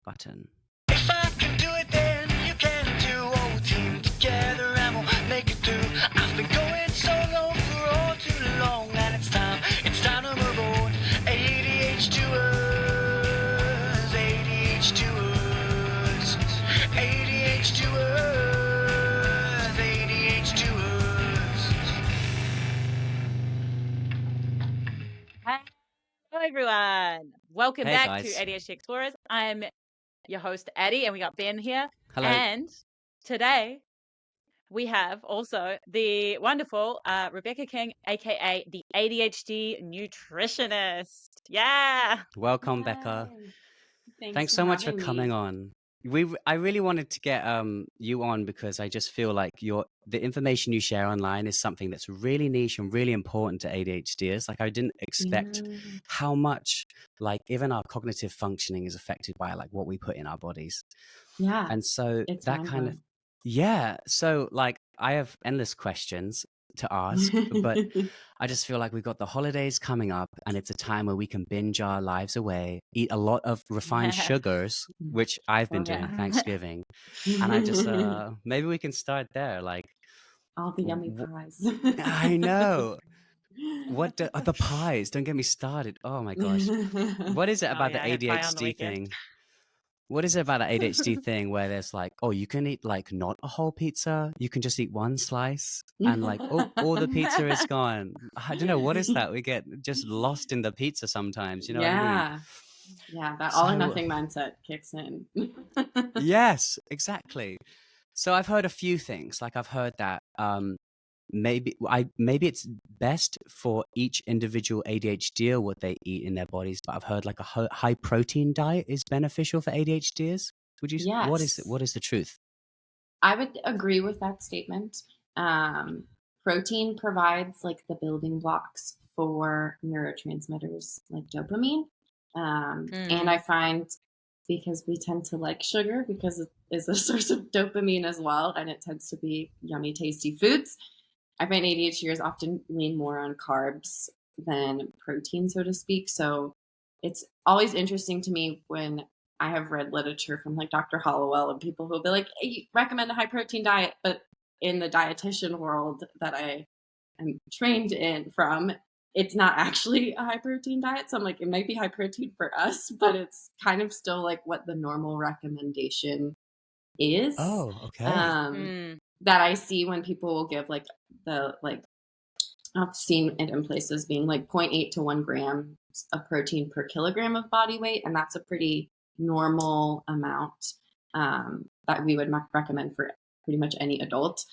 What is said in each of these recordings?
button. If I can do it, then you can too. Oh, we'll team together and we'll make it through. I've been going solo for all too long, and it's time to move on. ADHDers, ADHDers, ADHDers, ADHDers. Hello, everyone. Welcome Hey, back guys. to ADHD Explorers. I'm your host, Addie, and we got Ben here. Hello. And today we have also the wonderful Rebecca King, aka the ADHD nutritionist. Yeah. Welcome, Becca. Yay. Thanks so much for having coming me. on. I really wanted to get you on because I just feel like the information you share online is something that's really niche and really important to ADHDers. Like I didn't expect how much like even our cognitive functioning is affected by like what we put in our bodies. Yeah. And so It's that kind of so like I have endless questions to ask, but I just feel like we've got the holidays coming up and it's a time where we can binge our lives away, eat a lot of refined sugars, which I've been doing Thanksgiving. And I just, maybe we can start there. Like all the yummy pies. I know. What the pies? Don't get me started. Oh my gosh. What is it about the I had pie on the ADHD weekend. thing? What is it about the ADHD thing where there's like, oh, you can eat like not a whole pizza, you can just eat one slice, and like, oh, all the pizza is gone. I don't know, what is that? We get just lost in the pizza sometimes, you know what I mean? Yeah, that all or nothing mindset kicks in. Yes, exactly. So I've heard a few things. Like I've heard that maybe it's best for each individual ADHD what they eat in their bodies, but I've heard like a high protein diet is beneficial for ADHDers. Would you? Yes. What is the truth? I would agree with that statement. Protein provides like the building blocks for neurotransmitters like dopamine. And I find because we tend to like sugar because it is a source of dopamine as well, and it tends to be yummy, tasty foods. I find ADHDers often lean more on carbs than protein, so to speak. So it's always interesting to me when I have read literature from like Dr. Hollowell and people who will be like, hey, recommend a high protein diet. But in the dietitian world that I am trained in from, it's not actually a high protein diet. So I'm like, it might be high protein for us, but it's kind of still like what the normal recommendation is. Oh, okay. That I see when people will give like I've seen it in places being like 0.8 to 1 gram of protein per kilogram of body weight. And that's a pretty normal amount that we would recommend for pretty much any adult.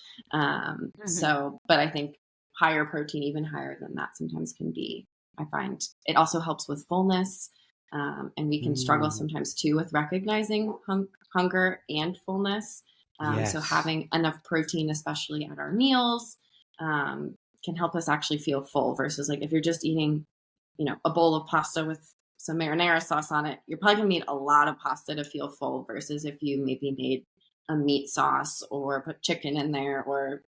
So, but I think higher protein, even higher than that sometimes can be, I find it also helps with fullness. And we can struggle sometimes too with recognizing hunger and fullness. So having enough protein, especially at our meals, can help us actually feel full versus like if you're just eating, a bowl of pasta with some marinara sauce on it, you're probably gonna need a lot of pasta to feel full versus if you maybe made a meat sauce or put chicken in there or,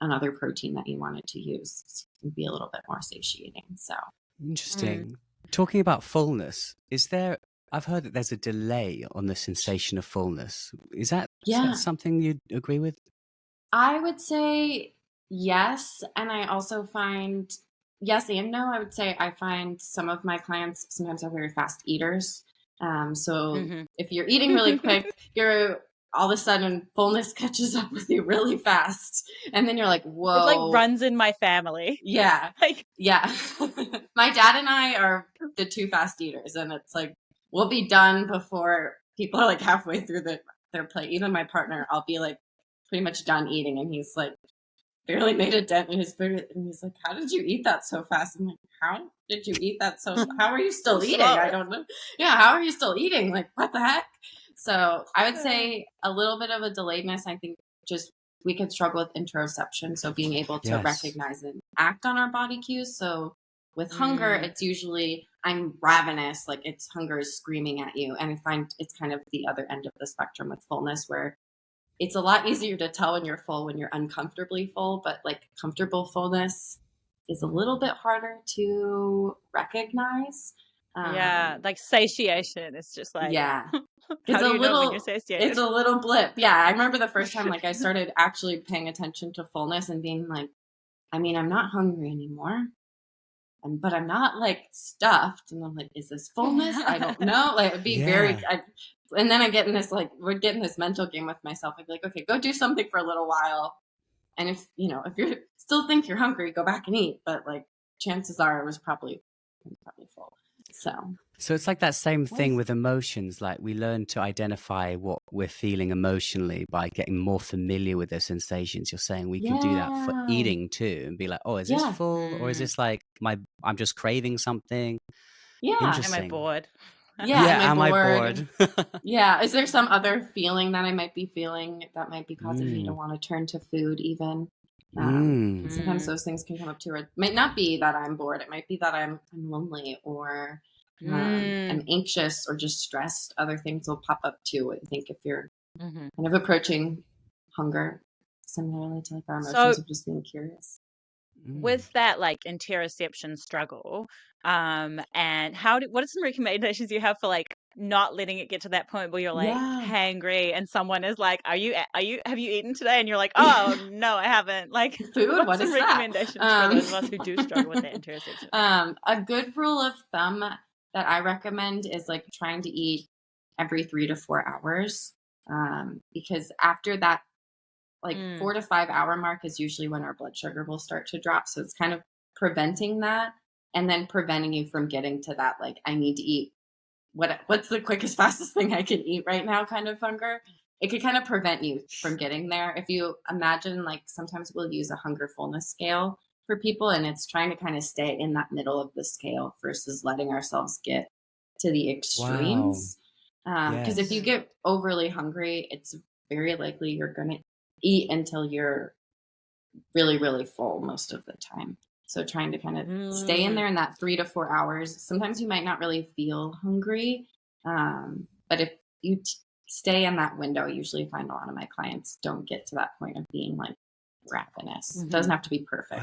another protein that you wanted to use. It can be a little bit more satiating. So interesting. Talking about fullness, I've heard that there's a delay on the sensation of fullness. Is that something you agree with? I would say yes. And I also find yes and no. I would say I find some of my clients sometimes are very fast eaters. So if you're eating really quick, you're all of a sudden fullness catches up with you really fast. And then you're like, whoa. It like runs in my family. Yeah. Yeah. My dad and I are the two fast eaters. And it's like, we'll be done before people are like halfway through their plate. Even my partner, I'll be like pretty much done eating. And he's like, barely made a dent in his food. And he's like, how did you eat that so fast? I'm like, how did you eat that how are you still eating? I don't know. Yeah, how are you still eating? Like, what the heck? So I would say a little bit of a delayedness. I think just we could struggle with interoception. So being able to recognize and act on our body cues. So with hunger, it's usually I'm ravenous, like hunger is screaming at you. And I find it's kind of the other end of the spectrum with fullness where it's a lot easier to tell when you're full when you're uncomfortably full, but like comfortable fullness is a little bit harder to recognize. Like satiation. It's just like, How do you know when you're it's satiated? a little blip. Yeah, I remember the first time like I started actually paying attention to fullness and being like, I mean, I'm not hungry anymore, but I'm not like stuffed. And I'm like, is this fullness? I don't know. Like it'd be Yeah. and then I get in this would get in this mental game with myself. I'd be like, okay, go do something for a little while. And if you still think you're hungry, go back and eat. But like chances are it was probably full. So it's like that same thing with emotions. Like we learn to identify what we're feeling emotionally by getting more familiar with those sensations. You're saying we can do that for eating too, and be like, oh, is this full, or is this like I'm just craving something? Yeah. Interesting. Am I bored? Yeah. Am I bored? Yeah. Is there some other feeling that I might be feeling that might be causing me to want to turn to food even? Sometimes those things can come up too. Or it might not be that I'm bored. It might be that I'm lonely or I'm anxious or just stressed. Other things will pop up too. I think if you're kind of approaching hunger similarly to like our emotions of just being curious. With that like interoception struggle, and what are some recommendations you have for like not letting it get to that point where you're like hangry and someone is like, have you eaten today? And you're like, oh no, I haven't. Like food. What some is recommendations for those of us who do struggle with that interoception? A good rule of thumb that I recommend is like trying to eat every 3 to 4 hours, because after that, like 4 to 5 hour mark is usually when our blood sugar will start to drop. So it's kind of preventing that and then preventing you from getting to that, like, I need to eat what's the quickest, fastest thing I can eat right now kind of hunger. It could kind of prevent you from getting there. If you imagine, like sometimes we'll use a hunger fullness scale for people, and it's trying to kind of stay in that middle of the scale versus letting ourselves get to the extremes. Because if you get overly hungry, it's very likely you're going to eat until you're really, really full most of the time. So trying to kind of stay in there in that 3 to 4 hours. Sometimes you might not really feel hungry, but if you stay in that window, I usually find a lot of my clients don't get to that point of being like ravenous. It doesn't have to be perfect.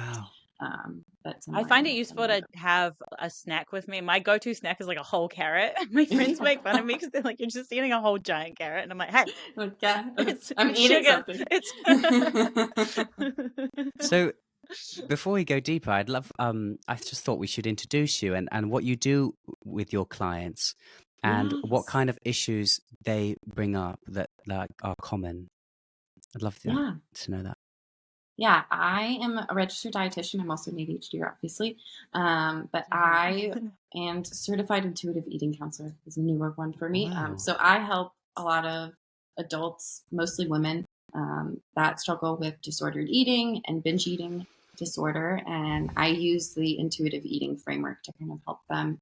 But I find it useful to have a snack with me. My go-to snack is like a whole carrot. My friends make fun of me because they're like, "You're just eating a whole giant carrot," and I'm like, "Hey, I'm eating something." So before we go deeper, I'd love. I just thought we should introduce you and what you do with your clients, and what kind of issues they bring up that like are common. I'd love to know that. Yeah, I am a registered dietitian. I'm also an ADHD, obviously. But I am certified intuitive eating counselor is a newer one for me. Wow. So I help a lot of adults, mostly women, that struggle with disordered eating and binge eating disorder. And I use the intuitive eating framework to kind of help them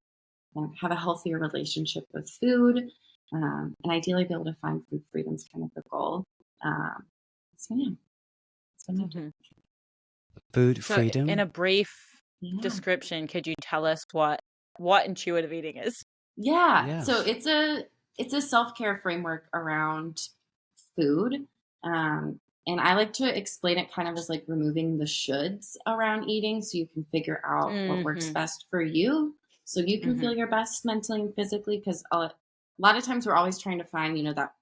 have a healthier relationship with food, and ideally be able to find food freedom is kind of the goal. So yeah. Food freedom. In a brief description, could you tell us what intuitive eating is? Yeah. So it's a self-care framework around food. And I like to explain it kind of as like removing the shoulds around eating so you can figure out what works best for you. So you can feel your best mentally and physically, because a lot of times we're always trying to find,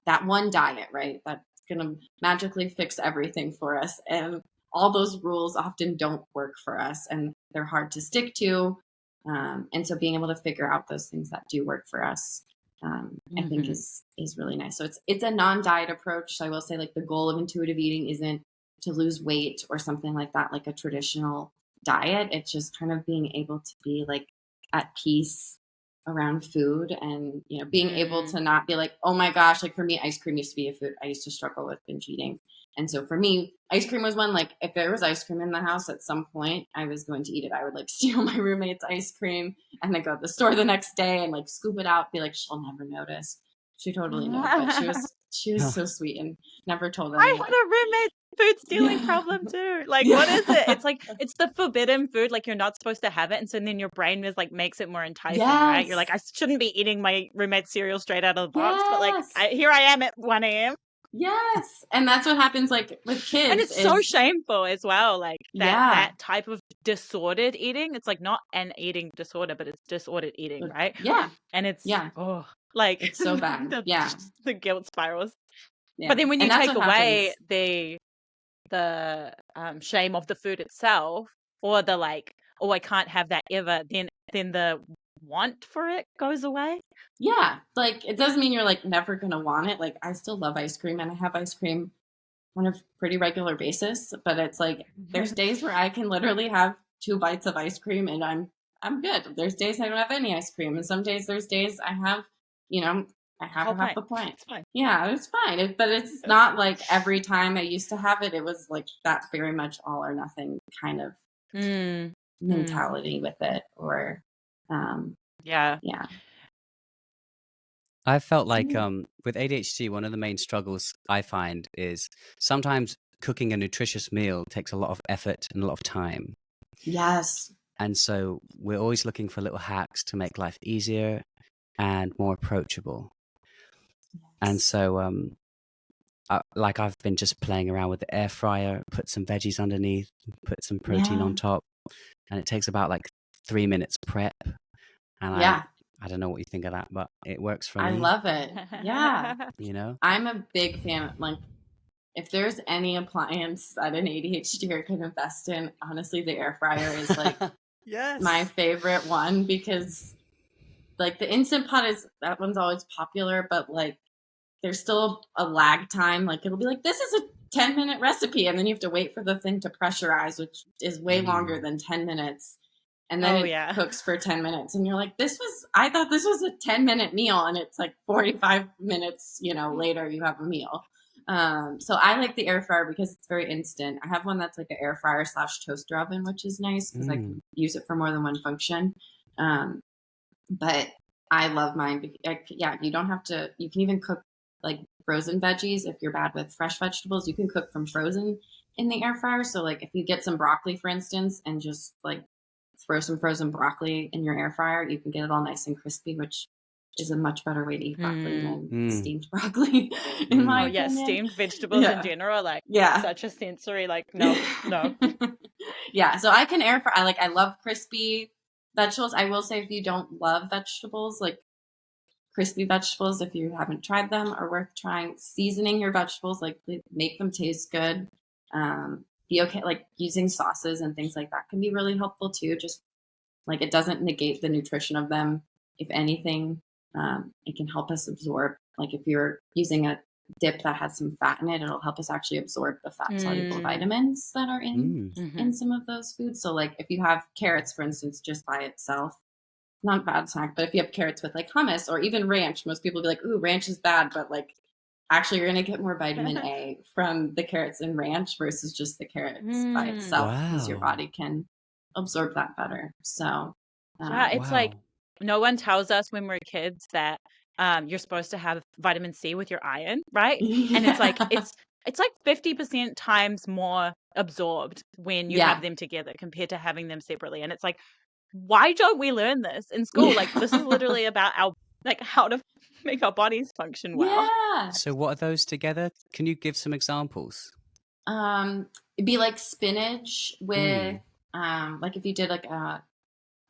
that one diet, right? That's going to magically fix everything for us. And all those rules often don't work for us and they're hard to stick to. And so being able to figure out those things that do work for us, I think is really nice. So it's a non-diet approach. So I will say like the goal of intuitive eating isn't to lose weight or something like that, like a traditional diet. It's just kind of being able to be like at peace around food and, being able to not be like, oh my gosh, like for me, ice cream used to be a food. I used to struggle with binge eating. And so for me, ice cream was one, like if there was ice cream in the house at some point, I was going to eat it. I would like steal my roommate's ice cream and then go to the store the next day and like scoop it out, be like, she'll never notice. She totally knew, but she was so sweet and never told anyone. I had a roommate food stealing problem too. Like, what is it? It's like, it's the forbidden food. Like, you're not supposed to have it. And so then your brain is like, makes it more enticing, right? You're like, I shouldn't be eating my roommate's cereal straight out of the box. But like, here I am at 1 a.m. Yes. And that's what happens like with kids. And it's so shameful as well. Like that type of disordered eating. It's like not an eating disorder, but it's disordered eating, right? Yeah. And it's, Like It's so bad. Yeah. the guilt spirals. Yeah. But then when you And that's take what away happens. the shame of the food itself, or the like, oh, I can't have that ever, then the want for it goes away. Yeah. Like, it doesn't mean you're like never going to want it. Like, I still love ice cream and I have ice cream on a pretty regular basis, but it's like, there's days where I can literally have 2 bites of ice cream and I'm good. There's days I don't have any ice cream. And some days there's days I have, I have Whole half pint. a pint. It's fine. Yeah, it's fine. But it's not like every time I used to have it, it was like that very much all or nothing kind of mentality with it. Or, Yeah. yeah. I felt like with ADHD, one of the main struggles I find is sometimes cooking a nutritious meal takes a lot of effort and a lot of time. Yes. And so we're always looking for little hacks to make life easier and more approachable. And so I've been just playing around with the air fryer, put some veggies underneath, put some protein on top, and it takes about like 3 minutes prep. And I don't know what you think of that, but it works for me. I love it. Yeah. I'm a big fan of, like, if there's any appliance that an ADHDer can invest in, honestly, the air fryer is like my favorite one, because like the Instant Pot that one's always popular, but like there's still a lag time. Like it'll be like, this is a 10-minute recipe, and then you have to wait for the thing to pressurize, which is way longer than 10 minutes. And then it cooks for 10 minutes. And you're like, I thought this was a 10-minute meal. And it's like 45 minutes, later you have a meal. So I like the air fryer because it's very instant. I have one that's like an air fryer / toaster oven, which is nice because I can use it for more than one function. But I love mine. You don't have to, you can even cook like frozen veggies. If you're bad with fresh vegetables, you can cook from frozen in the air fryer. So like if you get some broccoli, for instance, and just like throw some frozen broccoli in your air fryer, you can get it all nice and crispy, which is a much better way to eat broccoli than steamed broccoli, in my opinion. Steamed vegetables in general, like such a sensory, like no. Yeah, so I can air fry. I love crispy vegetables. I will say, if you don't love vegetables, like crispy vegetables, if you haven't tried them, are worth trying. Seasoning your vegetables, like make them taste good. Be okay, like using sauces and things like that can be really helpful too. Just like it doesn't negate the nutrition of them. If anything, it can help us absorb. Like if you're using a dip that has some fat in it, it'll help us actually absorb the fat soluble vitamins that are in some of those foods. So like if you have carrots, for instance, just by itself, not a bad snack, but if you have carrots with like hummus or even ranch, most people will be like, ooh, ranch is bad, but like actually you're going to get more vitamin A from the carrots and ranch versus just the carrots by itself, because your body can absorb that better. So it's like no one tells us when we're kids that you're supposed to have vitamin C with your iron, right? And it's like it's like 50% times more absorbed when you have them together compared to having them separately. And it's like, why don't we learn this in school? Like this is literally about how to make our bodies function well. Yeah. So what are those together? Can you give some examples? It'd be like spinach with like if you did like a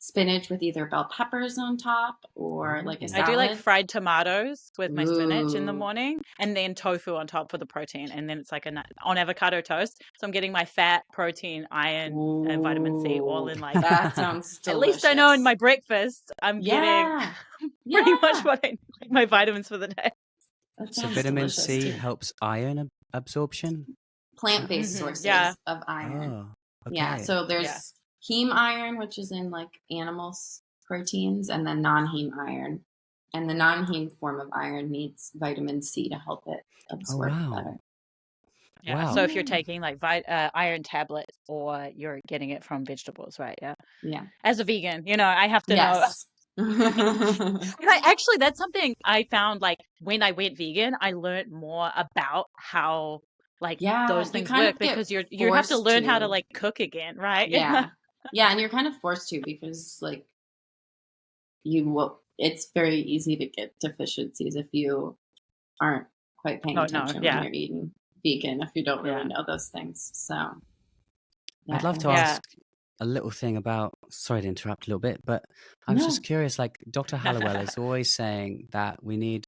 spinach with either bell peppers on top or like a salad. I do like fried tomatoes with my spinach in the morning, and then tofu on top for the protein, and then it's like on avocado toast. So I'm getting my fat, protein, iron, and vitamin C all in like that sounds delicious. At least I know in my breakfast I'm getting pretty much what I need, like my vitamins for the day. So vitamin C helps iron absorption? Plant-based sources of iron. Oh, okay. Yeah, so there's heme iron, which is in like animal proteins, and then non-heme iron. And the non-heme form of iron needs vitamin C to help it absorb better. Yeah. Wow. So if you're taking like iron tablets, or you're getting it from vegetables, right? Yeah. Yeah. As a vegan, I have to know. Actually, that's something I found, like when I went vegan, I learned more about how those things work, because you have to learn how to like cook again, right? Yeah, and you're kind of forced to, because like it's very easy to get deficiencies if you aren't quite paying attention when you're eating vegan, if you don't really know those things. So I'd love to ask a little thing about, sorry to interrupt a little bit, but I was just No. curious, like Dr. Hallowell is always saying that we need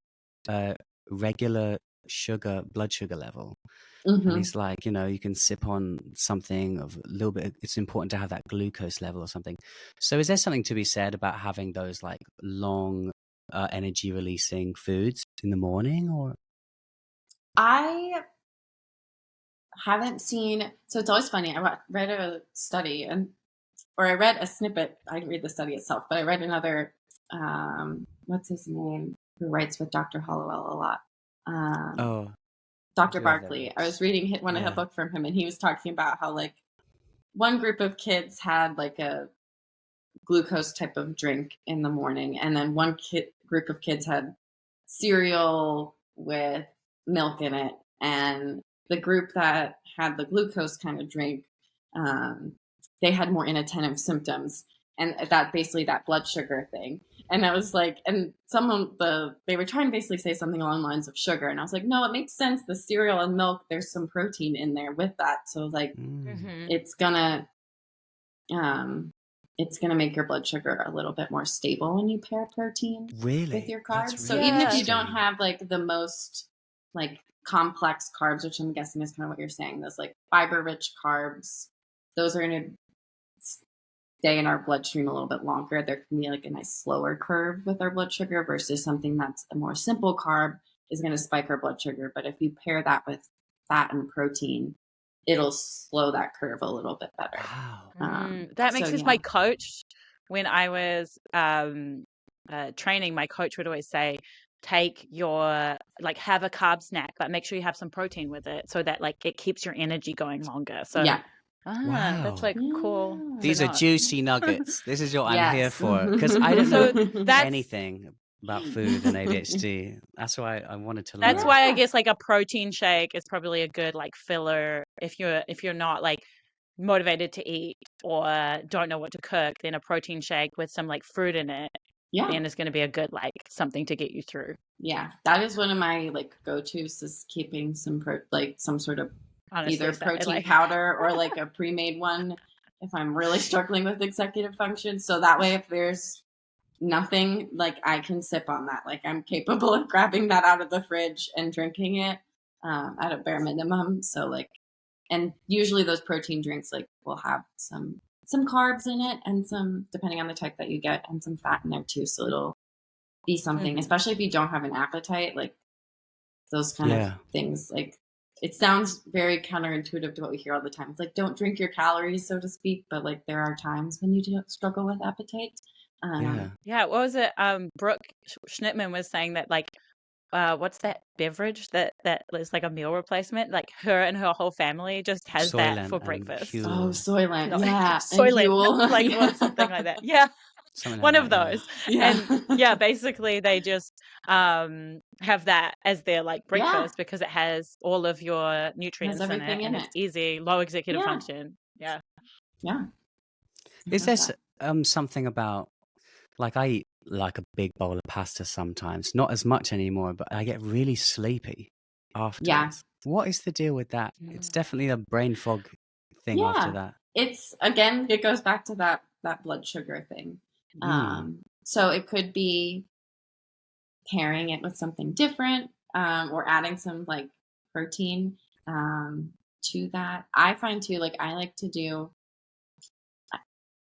a regular blood sugar level. And Mm-hmm. he's like, you can sip on something of a little bit. It's important to have that glucose level or something. So is there something to be said about having those like long energy releasing foods in the morning? Or I haven't seen, so it's always funny. I read a study or I read a snippet. I didn't read the study itself, but I read another, what's his name, who writes with Dr. Hollowell a lot. Dr. whoever Barkley. it I is. was reading one of a book from him, and he was talking about how like one group of kids had like a glucose type of drink in the morning, and then one group of kids had cereal with milk in it, and the group that had the glucose kind of drink, they had more inattentive symptoms, and that basically that blood sugar thing. And I was like, and they were trying to basically say something along the lines of sugar, and I was like, no, it makes sense. The cereal and milk, there's some protein in there with that, so like it's gonna make your blood sugar a little bit more stable when you pair protein with your carbs. So even if you don't have like the most like complex carbs, which I'm guessing is kind of what you're saying, those like fiber rich carbs, those are going to stay in our bloodstream a little bit longer. There can be like a nice slower curve with our blood sugar versus something that's a more simple carb is going to spike our blood sugar. But if you pair that with fat and protein, it'll slow that curve a little bit better. Wow. That makes sense. My coach, when I was training, my coach would always say, take your, like, have a carb snack, but make sure you have some protein with it so that like it keeps your energy going longer. So wow, that's like cool. These are juicy nuggets. This is what I'm here for, because I don't know anything about food and ADHD. That's why I wanted to learn. That's why I guess like a protein shake is probably a good like filler if you're not like motivated to eat or don't know what to cook. Then a protein shake with some like fruit in it, then it's going to be a good like something to get you through. Yeah, that is one of my like go-tos, is keeping some some sort of either protein powder or like a pre-made one if I'm really struggling with executive function. So that way, if there's nothing, like I can sip on that. Like I'm capable of grabbing that out of the fridge and drinking it at a bare minimum. So like, and usually those protein drinks like will have some carbs in it and some, depending on the type that you get, and some fat in there too. So it'll be something, especially if you don't have an appetite, like those kind of things. Like it sounds very counterintuitive to what we hear all the time. It's like, don't drink your calories, so to speak. But like there are times when you do struggle with appetite. What was it? Brooke Schnittman was saying that like, what's that beverage that is like a meal replacement? Like her and her whole family just has Soylent that for breakfast. Oh, Soylent, Soylent, like something like that. Yeah, one of those. And basically they just have that as their like breakfast because it has all of your nutrients in it, and it's easy, low executive function. Yeah. Is there something about, like I eat like a big bowl of pasta sometimes, not as much anymore, but I get really sleepy afterwards. What is the deal with that? It's definitely a brain fog thing after that. It's, again, it goes back to that blood sugar thing. So it could be pairing it with something different, or adding some like protein to that. I find too, like I like to do,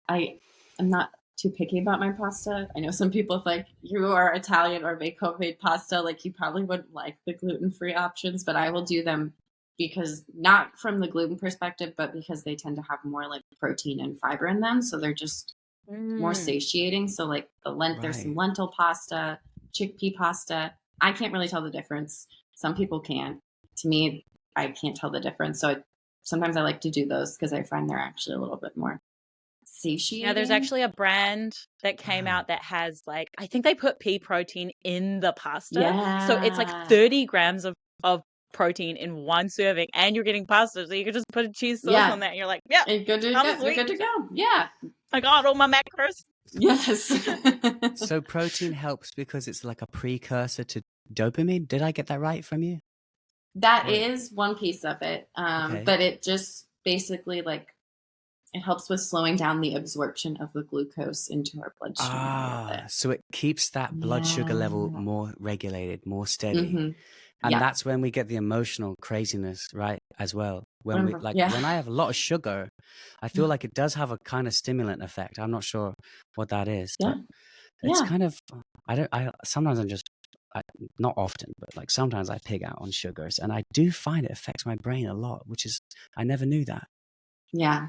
I'm not too picky about my pasta. I know some people, if like you are Italian or make homemade pasta, like you probably wouldn't like the gluten-free options, but I will do them because, not from the gluten perspective, but because they tend to have more like protein and fiber in them. So they're just more satiating. So like there's some lentil pasta, chickpea pasta. I can't really tell the difference. Some people can. To me, I can't tell the difference. So sometimes I like to do those because I find they're actually a little bit more satiating. Yeah, there's actually a brand that came out that has like, I think they put pea protein in the pasta. So it's like 30 grams of protein in one serving, and you're getting pasta. So you can just put a cheese sauce on that, and you're like, yeah, you're good to go. Yeah. I got all my macros. Yes. So protein helps because it's like a precursor to dopamine. Did I get that right from you? That is one piece of it. But it just basically like, it helps with slowing down the absorption of the glucose into our bloodstream a little bit. So it keeps that blood sugar level Yeah. more regulated, more steady. Mm-hmm. And Yeah. that's when we get the emotional craziness, right? As well. When we Yeah. when I have a lot of sugar, I feel like it does have a kind of stimulant effect. I'm not sure what that is, Yeah. but it's Yeah. kind of, sometimes not often, but like sometimes I pig out on sugars, and I do find it affects my brain a lot, which is, I never knew that. Yeah.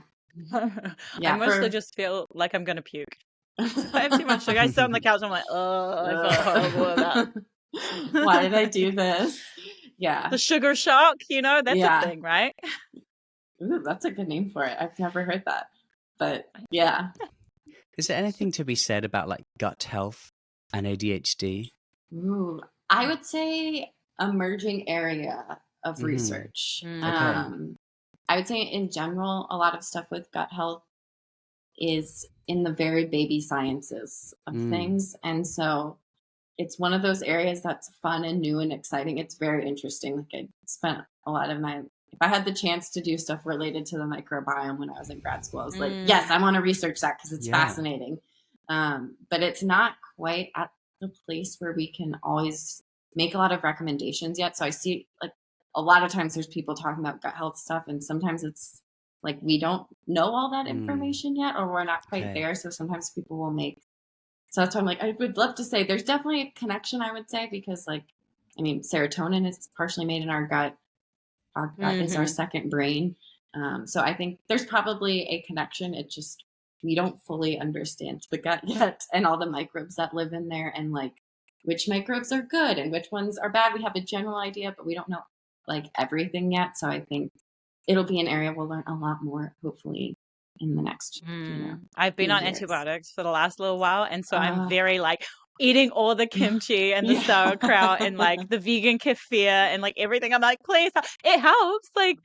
I mostly just feel like I'm gonna puke. If I have too much sugar, I sit on the couch and I'm like, oh, I feel horrible about why did I do this? Yeah. the sugar shock, that's a thing, right? Ooh, that's a good name for it. I've never heard that. But yeah. Is there anything to be said about like gut health and ADHD? Ooh, I would say emerging area of research. Okay. I would say in general, a lot of stuff with gut health is in the very baby sciences of things. And so it's one of those areas that's fun and new and exciting. It's very interesting. Like I spent a lot of if I had the chance to do stuff related to the microbiome when I was in grad school, I was like, yes, I want to research that because it's fascinating. But it's not quite at the place where we can always make a lot of recommendations yet. So I see like a lot of times there's people talking about gut health stuff, and sometimes it's like we don't know all that information yet, or we're not quite there. So sometimes people will so that's why I'm like, I would love to say there's definitely a connection, I would say, because like, I mean, serotonin is partially made in our gut. Our gut is our second brain. So I think there's probably a connection. It just, we don't fully understand the gut yet and all the microbes that live in there and like which microbes are good and which ones are bad. We have a general idea, but we don't know like everything yet. So I think it'll be an area we'll learn a lot more, hopefully, in the next I've been on antibiotics for the last little while, and so I'm very like eating all the kimchi and the sauerkraut and like the vegan kefir and like everything. I'm like, please, it helps, like,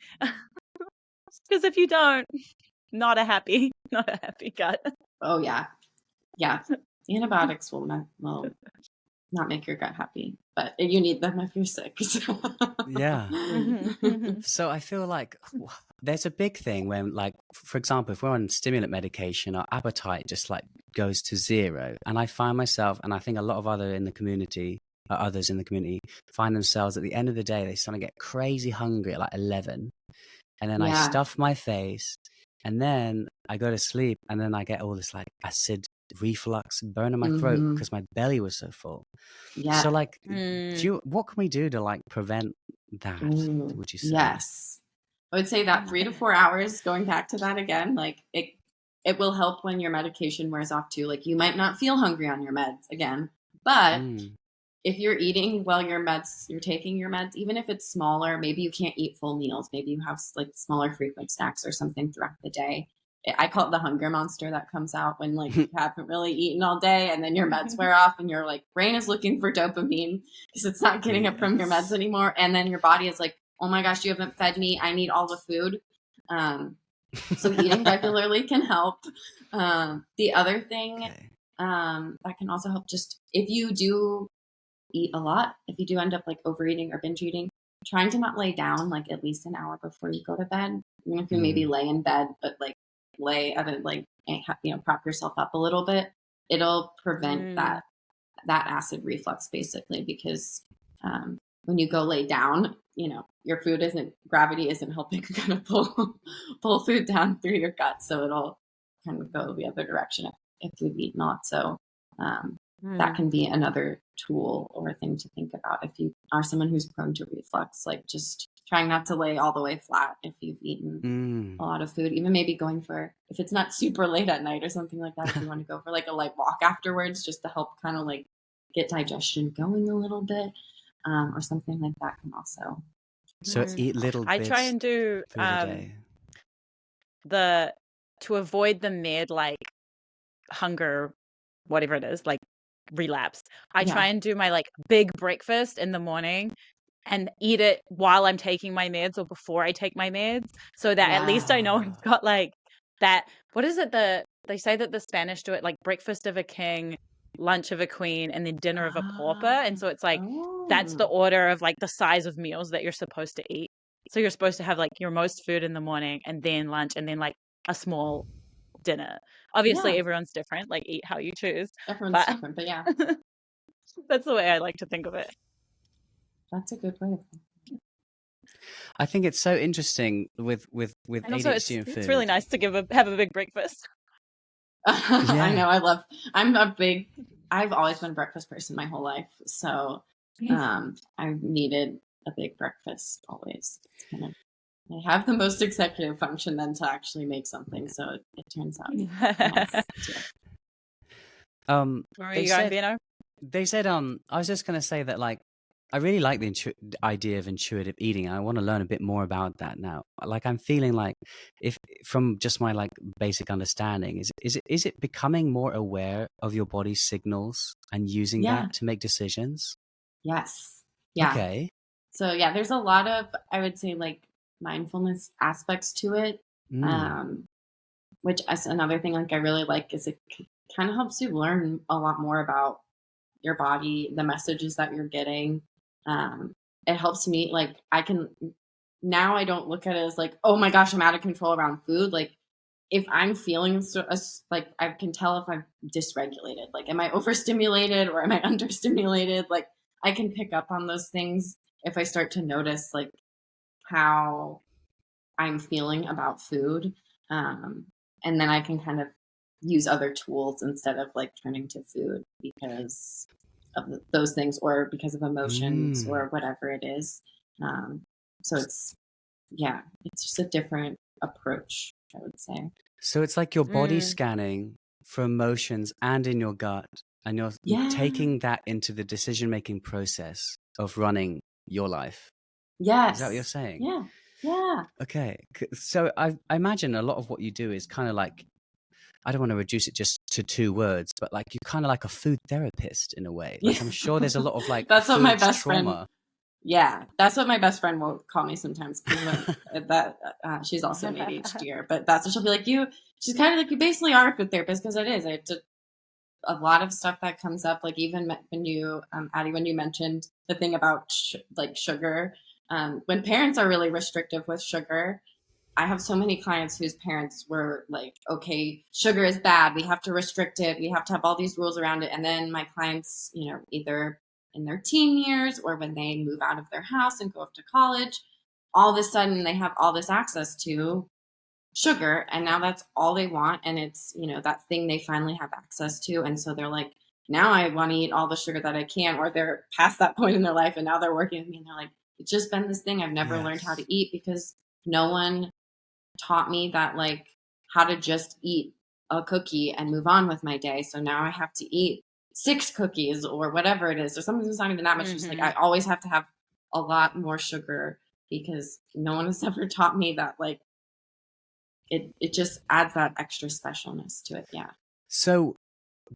because if you don't, not a happy gut. Oh yeah, antibiotics will not make your gut happy, but you need them if you're sick. Yeah. So I feel like there's a big thing when, like, for example, if we're on stimulant medication, our appetite just like goes to zero. And I find myself, and I think a lot of others in the community find themselves at the end of the day, they start to get crazy hungry at like 11. And then I stuff my face, and then I go to sleep, and then I get all this like acid reflux burn in my throat because my belly was so full. So like, what can we do to like prevent that? Would you say? Yes, I would say that 3 to 4 hours, going back to that again, like it will help when your medication wears off too. Like you might not feel hungry on your meds again, but if you're eating while you're taking your meds, even if it's smaller, maybe you can't eat full meals. Maybe you have like smaller frequent snacks or something throughout the day. I call it the hunger monster that comes out when like you haven't really eaten all day and then your meds wear off and your like brain is looking for dopamine because it's not getting it from your meds anymore. And then your body is like, oh my gosh, you haven't fed me. I need all the food. So eating regularly can help. The other thing that can also help, just if you do eat a lot, if you do end up like overeating or binge eating, trying to not lay down like at least an hour before you go to bed. Even if you maybe lay in bed, but like lay at it, like, prop yourself up a little bit, it'll prevent that acid reflux basically, because when you go lay down, your gravity isn't helping kind of pull food down through your gut, so it'll kind of go the other direction if you've eaten a lot. So that can be another tool or thing to think about if you are someone who's prone to reflux, like just trying not to lay all the way flat if you've eaten a lot of food, even maybe going for, if it's not super late at night or something like that, if you want to go for like a light walk afterwards, just to help kind of like get digestion going a little bit, or something like that can also. So eat little bits. I try and do to avoid the mid like hunger, whatever it is, like relapse. I try and do my like big breakfast in the morning and eat it while I'm taking my meds or before I take my meds, so that at least I know I've got like that. What is it? They say that the Spanish do it like breakfast of a king, lunch of a queen, and then dinner of a pauper. And so it's like that's the order of like the size of meals that you're supposed to eat. So you're supposed to have like your most food in the morning and then lunch and then like a small dinner. Obviously, Yeah, everyone's different, like eat how you choose, everyone's but different, but yeah, that's the way I like to think of it. that's a good way of thinking. I think it's so interesting with And also, ADHD and it's really food. nice to have a big breakfast. I Yeah. know. I've always been a breakfast person my whole life. So I've needed a big breakfast always. It's kind of, I have the most executive function then to actually make something. So it turns out nice too. Where are They you going, said Bino? I was just gonna say that like I really like the idea of intuitive eating. I want to learn a bit more about that now. Like I'm feeling like if from just my like basic understanding, is it becoming more aware of your body's signals and using Yeah. that to make decisions? Yes. Yeah. Okay. So yeah, there's a lot of, I would say, like mindfulness aspects to it. Mm. Which is another thing like I really like is it kind of helps you learn a lot more about your body, the messages that you're getting. It helps me like I can now I don't look at it as like, oh my gosh, I'm out of control around food. Like if I'm feeling like I can tell if I'm dysregulated. Like am I overstimulated or am I understimulated? Like I can pick up on those things if I start to notice like how I'm feeling about food. And then I can kind of use other tools instead of like turning to food because of those things or because of emotions or whatever it is. So it's just a different approach, I would say. So it's like your body scanning for emotions and in your gut, and you're taking that into the decision-making process of running your life. Yes. Is that what you're saying? Yeah. Yeah. Okay. So I imagine a lot of what you do is kind of like, I don't want to reduce it just to 2 words, but like you're kind of like a food therapist in a way. Like I'm sure there's a lot of like that's what my food best trauma. friend. Yeah, that's what my best friend will call me sometimes. She's also an ADHDer, but that's what she'll be like. She's kind of like you basically are a food therapist because it is. It's a lot of stuff that comes up. Like even when you, Addie, when you mentioned the thing about like sugar, when parents are really restrictive with sugar. I have so many clients whose parents were like, okay, sugar is bad. We have to restrict it. We have to have all these rules around it. And then my clients, either in their teen years or when they move out of their house and go off to college, all of a sudden they have all this access to sugar. And now that's all they want. And it's, that thing they finally have access to. And so they're like, now I want to eat all the sugar that I can, or they're past that point in their life. And now they're working with me and they're like, it's just been this thing I've never learned how to eat because no one taught me that like how to just eat a cookie and move on with my day. So now I have to eat 6 cookies or whatever it is, or something that's not even that much. Just like I always have to have a lot more sugar because no one has ever taught me that like it just adds that extra specialness to it. Yeah. So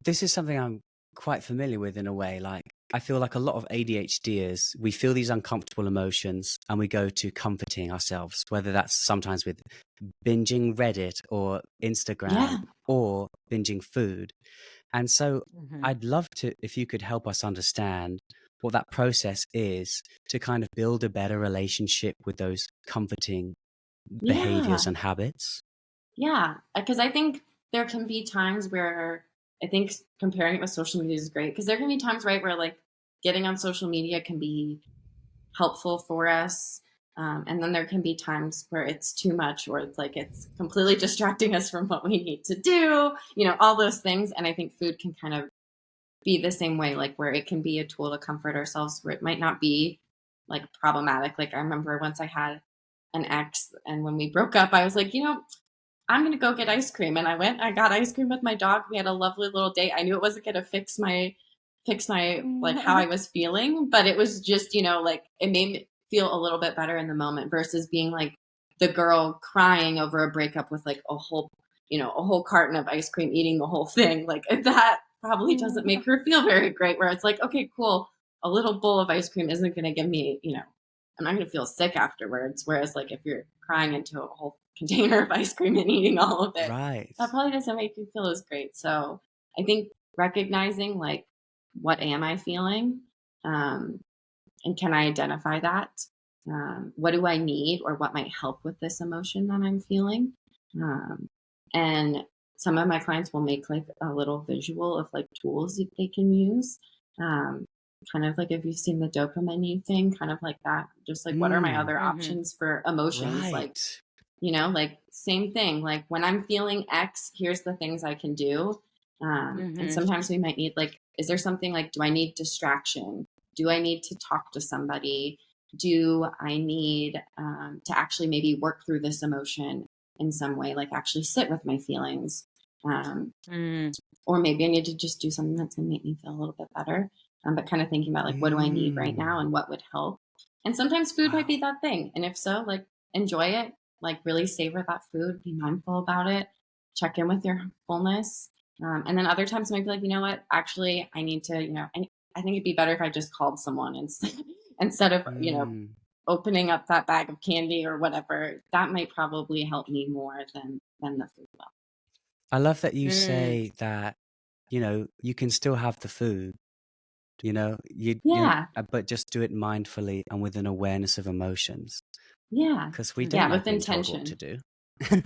this is something I'm quite familiar with in a way. Like I feel like a lot of ADHDers, we feel these uncomfortable emotions and we go to comforting ourselves, whether that's sometimes with binging Reddit or Instagram or binging food. And so I'd love to, if you could help us understand what that process is to kind of build a better relationship with those comforting behaviors and habits. Yeah, because I think there can be times where I think comparing it with social media is great because there can be times, right, where like getting on social media can be helpful for us. And then there can be times where it's too much or it's like it's completely distracting us from what we need to do, all those things. And I think food can kind of be the same way, like where it can be a tool to comfort ourselves where it might not be like problematic. Like I remember once I had an ex and when we broke up, I was like, I'm going to go get ice cream. And I got ice cream with my dog. We had a lovely little date. I knew it wasn't going to fix my like how I was feeling, but it was just, like it made me feel a little bit better in the moment versus being like the girl crying over a breakup with like a whole carton of ice cream, eating the whole thing. Like that probably doesn't make her feel very great where it's like, okay, cool. A little bowl of ice cream isn't going to give me, I'm not going to feel sick afterwards. Whereas like if you're crying into a whole container of ice cream and eating all of it, that probably doesn't make you feel as great. So I think recognizing like, what am I feeling? And can I identify that? What do I need or what might help with this emotion that I'm feeling? And some of my clients will make like a little visual of like tools that they can use. Kind of like if you've seen the dopamine thing, kind of like that. Just like what are my other options for emotions? Like, Right. like same thing. Like when I'm feeling X, here's the things I can do. And sometimes we might need like, is there something like, do I need distraction? Do I need to talk to somebody? Do I need to actually maybe work through this emotion in some way, like actually sit with my feelings? Or maybe I need to just do something that's going to make me feel a little bit better. But kind of thinking about like, what do I need right now and what would help? And sometimes food might be that thing. And if so, like enjoy it, like really savor that food, be mindful about it, check in with your fullness. And then other times I might be like, you know what, actually I need to, I think it'd be better if I just called someone instead of, opening up that bag of candy or whatever. That might probably help me more than the food will. I love that you say that, you can still have the food, but just do it mindfully and with an awareness of emotions. Yeah. Because we don't like with being told intention. what to do.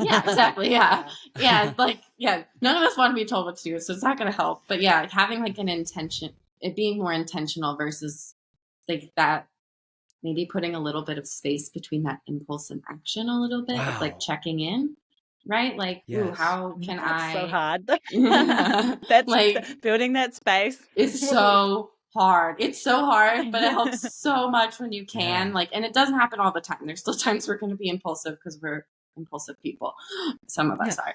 Yeah, exactly. Yeah. None of us want to be told what to do, so it's not going to help. But yeah, having like an intention, it being more intentional versus like that, maybe putting a little bit of space between that impulse and action a little bit of like checking in, right? Like, ooh, how can That's so I? hard. That's like building that space. It's so hard. It's so hard, but it helps so much when you can. Like, and it doesn't happen all the time. There's still times we're going to be impulsive because we're impulsive people. Some of us are.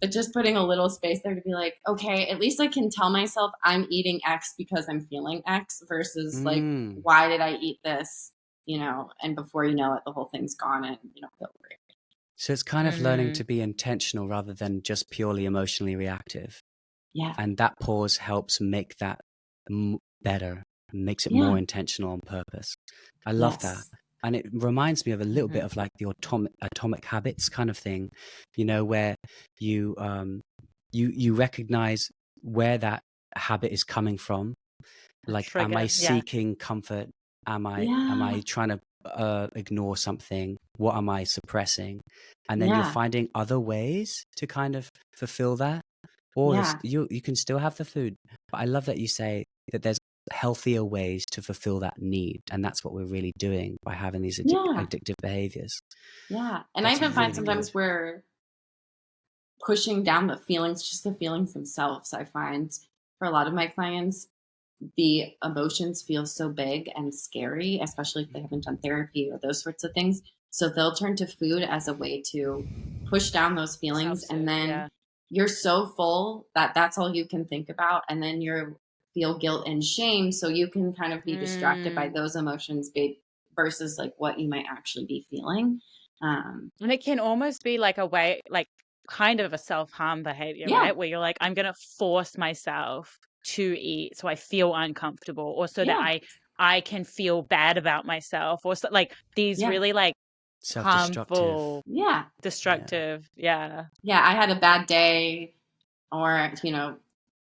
But just putting a little space there to be like, okay, at least I can tell myself I'm eating X because I'm feeling X versus like, why did I eat this? And before you know it, the whole thing's gone and you don't feel great. So it's kind of learning to be intentional rather than just purely emotionally reactive. Yeah. And that pause helps make that better, makes it more intentional on purpose. I love that. And it reminds me of a little bit of like the atomic habits kind of thing, where you recognize where that habit is coming from. Like, trigger, am I seeking comfort? Am I trying to ignore something? What am I suppressing? And then you're finding other ways to kind of fulfill that. Or you can still have the food. But I love that you say that there's healthier ways to fulfill that need. And that's what we're really doing by having these addictive behaviors. Yeah. And I even find sometimes we're pushing down the feelings, just the feelings themselves. I find for a lot of my clients, the emotions feel so big and scary, especially if they haven't done therapy or those sorts of things. So they'll turn to food as a way to push down those feelings. And then you're so full that that's all you can think about. And then you feel guilt and shame. So you can kind of be distracted by those emotions versus like what you might actually be feeling. And it can almost be like a way, like kind of a self-harm behavior, right? Where you're like, I'm going to force myself to eat so I feel uncomfortable or so that I can feel bad about myself or so, like these really like harmful, destructive. Yeah. I had a bad day or,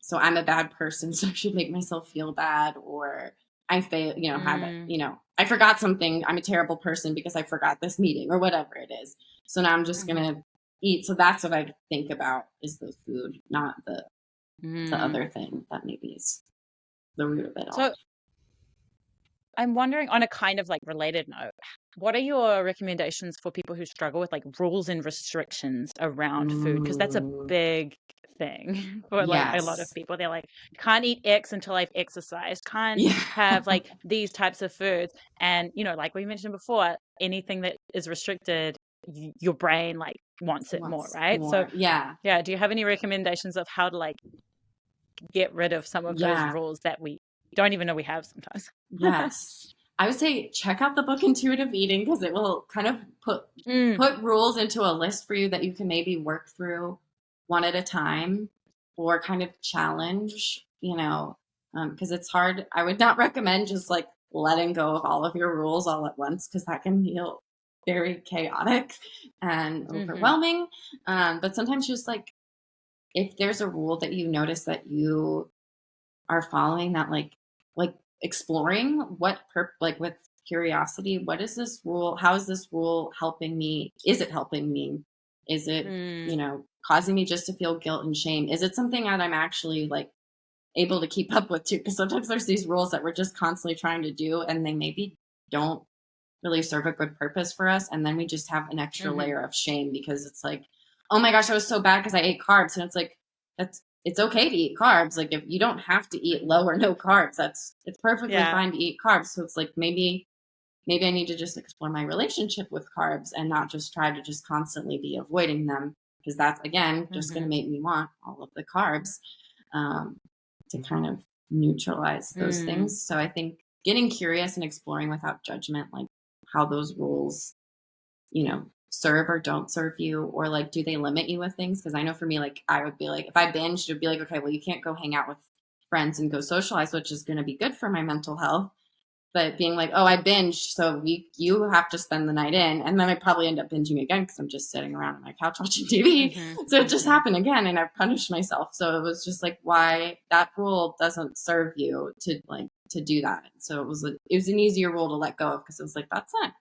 so I'm a bad person, so I should make myself feel bad, or I fail, I forgot something. I'm a terrible person because I forgot this meeting or whatever it is. So now I'm just going to eat. So that's what I think about is the food, not the other thing that maybe is the root of it all. So I'm wondering, on a kind of like related note, what are your recommendations for people who struggle with like rules and restrictions around food? Because that's a big thing for like a lot of people. They're like, can't eat X until I've exercised, can't have like these types of foods. And, like we mentioned before, anything that is restricted, your brain like wants it more, right? So do you have any recommendations of how to like get rid of some of those rules that we don't even know we have sometimes? Yes. I would say check out the book Intuitive Eating because it will kind of put rules into a list for you that you can maybe work through one at a time or kind of challenge, because it's hard. I would not recommend just like letting go of all of your rules all at once because that can feel very chaotic and overwhelming. But sometimes just like if there's a rule that you notice that you are following that like exploring with curiosity, what is this rule? How is this rule helping me? Is it helping me? Is it, causing me just to feel guilt and shame? Is it something that I'm actually like able to keep up with too? Because sometimes there's these rules that we're just constantly trying to do, and they maybe don't really serve a good purpose for us. And then we just have an extra layer of shame because it's like, oh my gosh, I was so bad because I ate carbs. And it's like, it's okay to eat carbs. Like if you don't have to eat low or no carbs, it's perfectly fine to eat carbs. So it's like, maybe I need to just explore my relationship with carbs and not just try to just constantly be avoiding them, because that's, again, just going to make me want all of the carbs to kind of neutralize those things. So I think getting curious and exploring without judgment, like how those rules, you know, serve or don't serve you, or like, do they limit you with things? Because I know for me, like, I would be like, if I binged, it would be like, okay, well, you can't go hang out with friends and go socialize, which is going to be good for my mental health. But being like, oh, I binged, so you have to spend the night in. And then I probably end up binging again because I'm just sitting around on my couch watching TV. So it just happened again, and I punished myself. So it was just like, why that rule doesn't serve you to do that. So it was an easier rule to let go of, because it was like, that's not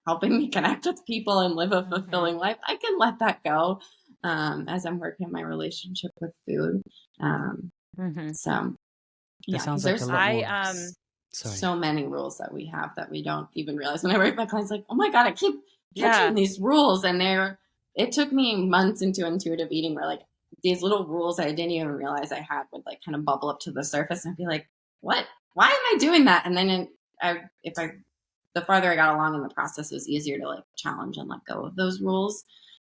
helping me connect with people and live a fulfilling life. I can let that go as I'm working on my relationship with food. So yeah, sounds like there's a lot more. so many rules that we have that we don't even realize. When I work with my clients, like, oh my God, I keep catching these rules. And it took me months into intuitive eating where like these little rules I didn't even realize I had would like kind of bubble up to the surface, and I'd be like, what? Why am I doing that? And then the farther I got along in the process, it was easier to like challenge and let go of those rules.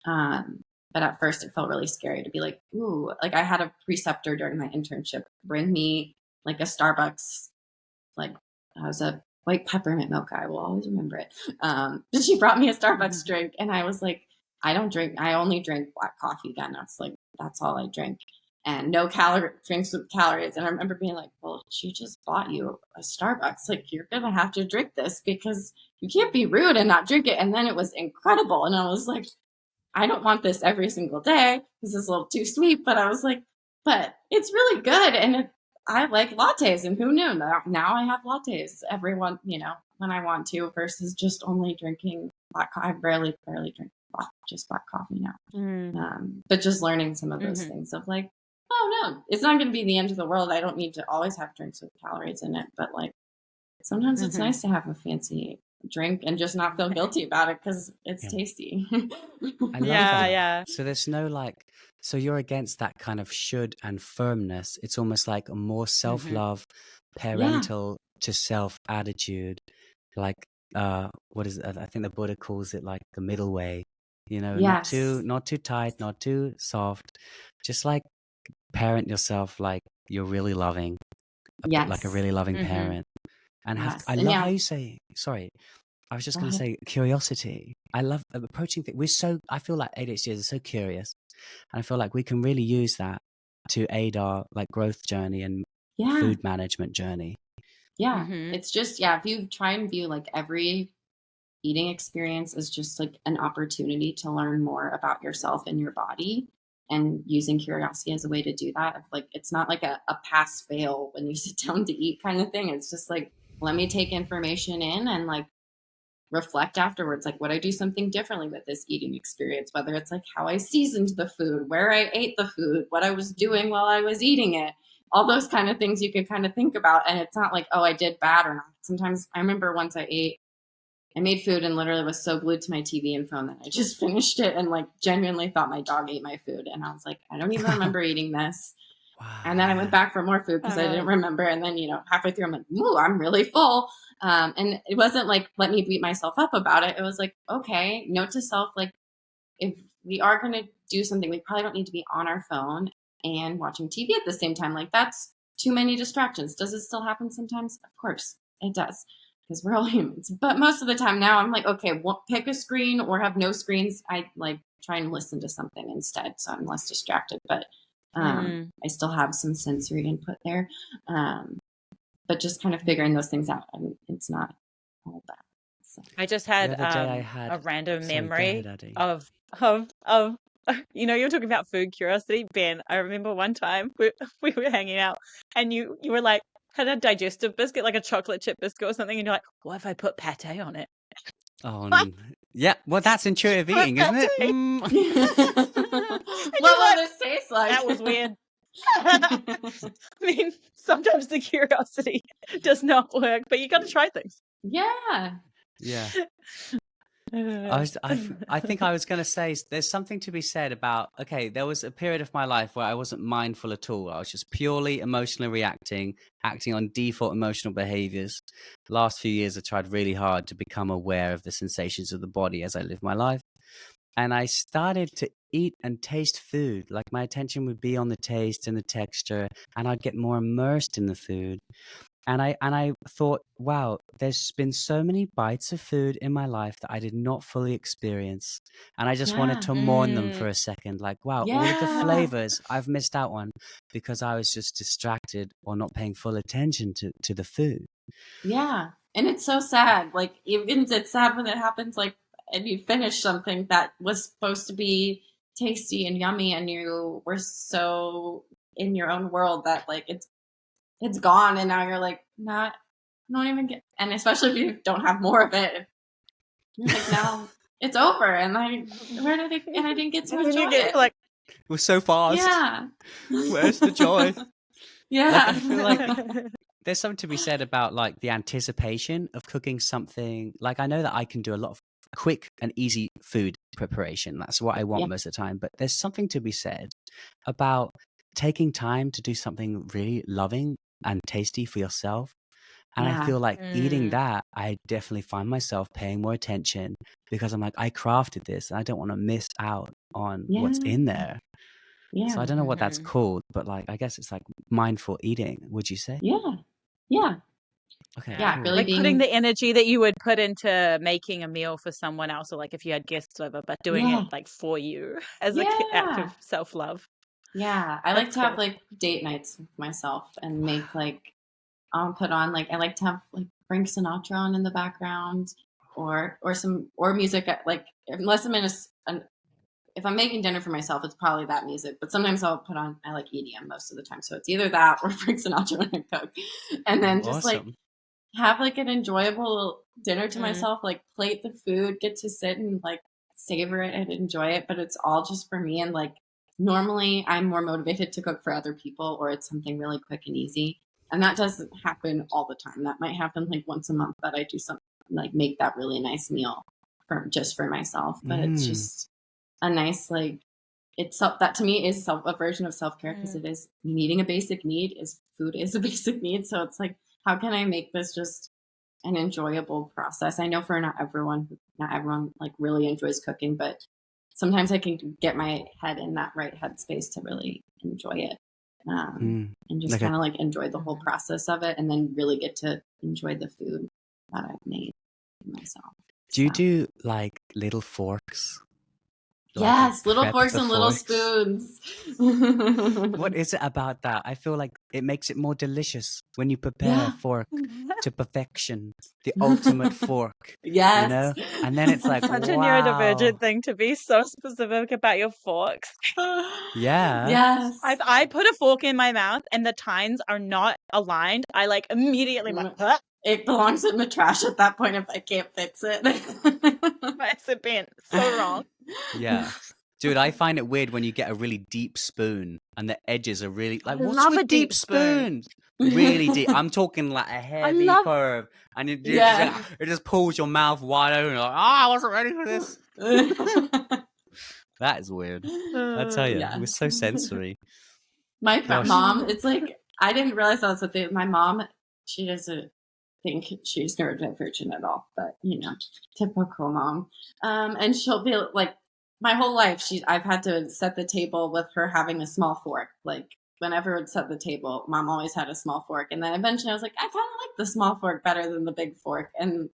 But at first it felt really scary to be like, ooh, like I had a preceptor during my internship bring me like a Starbucks, like it was a white peppermint mocha. I will always remember it. But she brought me a Starbucks drink, and I was like, I only drink black coffee then. That's all I drink. And no drinks with calories. And I remember being like, well, she just bought you a Starbucks. Like, you're going to have to drink this because you can't be rude and not drink it. And then it was incredible. And I was like, I don't want this every single day. This is a little too sweet. But I was like, but it's really good. And I like lattes. And who knew? Now I have lattes when I want to, versus just only drinking black coffee. I barely drink just black coffee now. But just learning some of those things of like, oh no, it's not going to be the end of the world. I don't need to always have drinks with calories in it. But like sometimes it's nice to have a fancy drink and just not feel guilty about it because it's tasty. I love that. Yeah. So there's no like, so you're against that kind of should and firmness. It's almost like a more self-love, parental to self attitude. Like, what is it? I think the Buddha calls it like the middle way, not too tight, not too soft, just like parent yourself like you're really loving, like a really loving parent. And I love how you say, sorry, I was just going to say curiosity. I love approaching things. I feel like ADHD is so curious, and I feel like we can really use that to aid our like growth journey and food management journey. Yeah. It's just, if you try and view like every eating experience as just like an opportunity to learn more about yourself and your body, and using curiosity as a way to do that. Like, it's not like a pass fail when you sit down to eat kind of thing. It's just like, let me take information in and like reflect afterwards. Like, would I do something differently with this eating experience? Whether it's like how I seasoned the food, where I ate the food, what I was doing while I was eating it, all those kind of things you can kind of think about. And it's not like, oh, I did bad or not. Sometimes I remember once I made food and literally was so glued to my TV and phone that I just finished it and like genuinely thought my dog ate my food. And I was like, I don't even remember eating this. Wow. And then I went back for more food because I didn't remember. And then, halfway through I'm like, ooh, I'm really full. And it wasn't like, let me beat myself up about it. It was like, okay, note to self, like if we are going to do something, we probably don't need to be on our phone and watching TV at the same time. Like, that's too many distractions. Does it still happen sometimes? Of course it does, because we're all humans. But most of the time now I'm like, okay, pick a screen or have no screens. I like try and listen to something instead, so I'm less distracted. But I still have some sensory input there. But just kind of figuring those things out. I mean, it's not all bad. So. I just had, a random memory of you're talking about food curiosity, Ben. I remember one time we were hanging out and you were like, had a digestive biscuit, like a chocolate chip biscuit or something, and you're like, what if I put pate on it? Oh, Yeah, well, that's intuitive eating, isn't it? What you're will like, this taste like? That was weird. I mean, sometimes the curiosity does not work, but you got to try things. Yeah. Yeah. I think I was going to say there's something to be said about, okay, there was a period of my life where I wasn't mindful at all. I was just purely emotionally reacting, acting on default emotional behaviors. The last few years, I tried really hard to become aware of the sensations of the body as I live my life. And I started to eat and taste food. Like my attention would be on the taste and the texture, and I'd get more immersed in the food. And I thought, wow, there's been so many bites of food in my life that I did not fully experience. And I just wanted to mourn them for a second. Like, wow, all of the Yeah. flavors I've missed out on because I was just distracted or not paying full attention to the food. Yeah. And it's so sad. Like, even it's sad when it happens, like, and you finish something that was supposed to be tasty and yummy, and you were so in your own world that, like, it's gone, and now you're like, don't even get, and especially if you don't have more of it, you're like, now it's over, and I didn't get to enjoy it. Like, it was so fast. Yeah. Where's the joy? Yeah. Like, I feel like there's something to be said about like the anticipation of cooking something. Like I know that I can do a lot of quick and easy food preparation. That's what I want most of the time. But there's something to be said about taking time to do something really loving and tasty for yourself. And I feel like eating that, I definitely find myself paying more attention because I'm like, I crafted this and I don't want to miss out on what's in there. Yeah. So I don't know what that's called, but like, I guess it's like mindful eating, would you say? Yeah. Yeah. Okay. Yeah. Cool. Really like putting the energy that you would put into making a meal for someone else, or like if you had guests over, but doing it like for you as an act of self-love. Yeah. I like to have like date nights with myself and make like, I'll put on like, I like to have like Frank Sinatra on in the background or music, like unless I'm in if I'm making dinner for myself, it's probably that music. But sometimes I'll put on, I like EDM most of the time. So it's either that or Frank Sinatra when I cook. And then just like have like an enjoyable dinner to myself, like plate the food, get to sit and like savor it and enjoy it. But it's all just for me. And like normally I'm more motivated to cook for other people, or it's something really quick and easy. And that doesn't happen all the time. That might happen like once a month that I do something like make that really nice meal for myself. But it's just a nice, like, it's that to me is a version of self-care, because it is meeting a basic need. Food is a basic need. So it's like, how can I make this just an enjoyable process? I know for not everyone like really enjoys cooking, but sometimes I can get my head in that right headspace to really enjoy it. And just kind of like enjoy the whole process of it, and then really get to enjoy the food that I've made myself. Do you do like little forks? Yes, little forks and little spoons. What is it about that? I feel like it makes it more delicious when you prepare a fork to perfection, the ultimate fork. Yes. You know? And then it's like, such wow. a neurodivergent thing to be so specific about your forks. Yeah. Yes. I put a fork in my mouth and the tines are not aligned. I like immediately huh? It belongs in the trash at that point if I can't fix it. It's been so wrong. Yeah. Dude, I find it weird when you get a really deep spoon and the edges are really like, what's love with a deep spoons? Really deep. I'm talking like a heavy curve, and it just pulls your mouth wide open. Like, I wasn't ready for this. That is weird. I tell you, it was so sensory. My mom, it's like, I didn't realize that was a thing. My mom, she doesn't think she's neurodivergent at all, but you know, typical mom. And she'll be like, my whole life, I've had to set the table with her having a small fork. Like whenever I'd set the table, mom always had a small fork. And then eventually I was like, I kind of like the small fork better than the big fork. And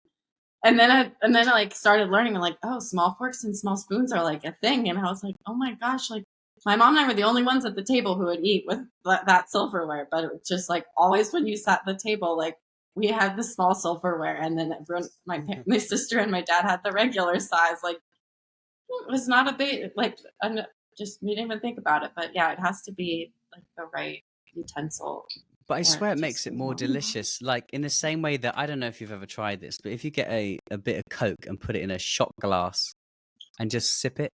then I like started learning, like, oh, small forks and small spoons are like a thing. And I was like, oh my gosh, like my mom and I were the only ones at the table who would eat with that silverware. But it was just like always when you sat at the table, like we had the small silverware, and then everyone, my sister and my dad had the regular size. Like it was not a big, like, just we didn't even think about it. But yeah, it has to be like the right utensil But I or swear it just makes it more normal. delicious. Like in the same way that, I don't know if you've ever tried this, but if you get a bit of Coke and put it in a shot glass and just sip it,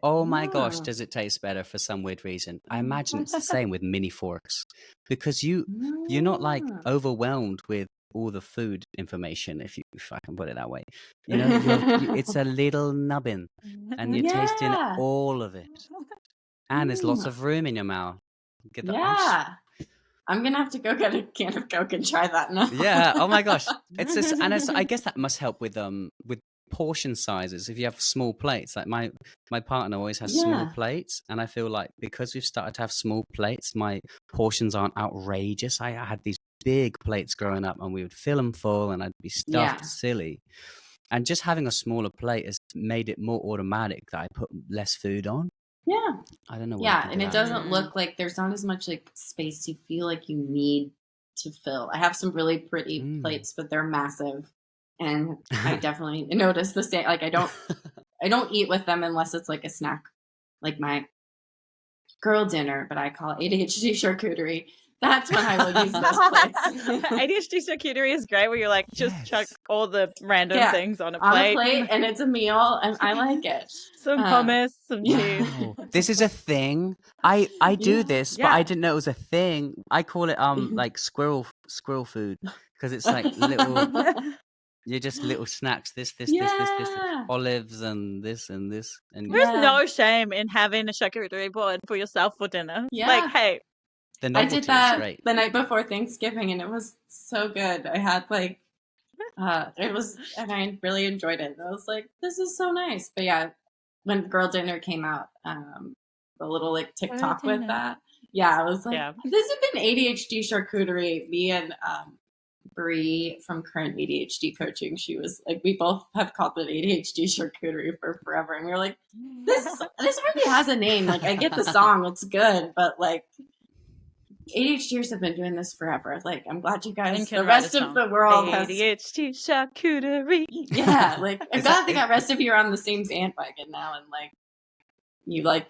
oh my gosh, Ah, does it taste better for some weird reason? I imagine it's the same with mini forks, because you're not like ah. overwhelmed with all the food information, if I can put it that way. You know, it's a little nubbin and you're tasting Yeah. all of it. And there's lots Mm, of room in your mouth. Get the yeah. I'm gonna have to go get a can of Coke and try that now. Yeah. Oh my gosh. It's just, and I guess that must help with portion sizes. If you have small plates, like my partner always has small Yeah. plates, and I feel like because we've started to have small plates, my portions aren't outrageous. I had these big plates growing up, and we would fill them full, and I'd be stuffed Yeah. silly. And just having a smaller plate has made it more automatic that I put less food on. Yeah. I don't know what you Yeah. can And do it that. doesn't look like there's not as much like space you feel like you need to fill. I have some really pretty plates, but they're massive. And I definitely notice the same. Like I don't eat with them unless it's like a snack, like my girl dinner, but I call it ADHD charcuterie. That's when I will use those plates. ADHD charcuterie is great, where you're like just chuck all the random things on a on plate. a plate, and it's a meal, and I like it. Some hummus, some cheese. Wow. This is a thing. I do this, but I didn't know it was a thing. I call it like squirrel food, because it's like little. You're just little snacks. This, olives and this and this. And There's no shame in having a charcuterie board for yourself for dinner. Yeah. Like, hey, the I novelty did is that great. the night before Thanksgiving, and it was so good. I had like, it was, and I really enjoyed it. I was like, this is so nice. But yeah, when girl dinner came out, the little like TikTok with that, I was like, this has been ADHD charcuterie. Me and Bree from Current ADHD Coaching, she was like, we both have called it ADHD charcuterie for forever, and we were like, this really has a name. Like, I get the song, it's good, but like, ADHDers have been doing this forever. Like, I'm glad you guys, the rest of the world has ADHD charcuterie. Yeah, like I'm glad the rest of you are on the same bandwagon now, and like you like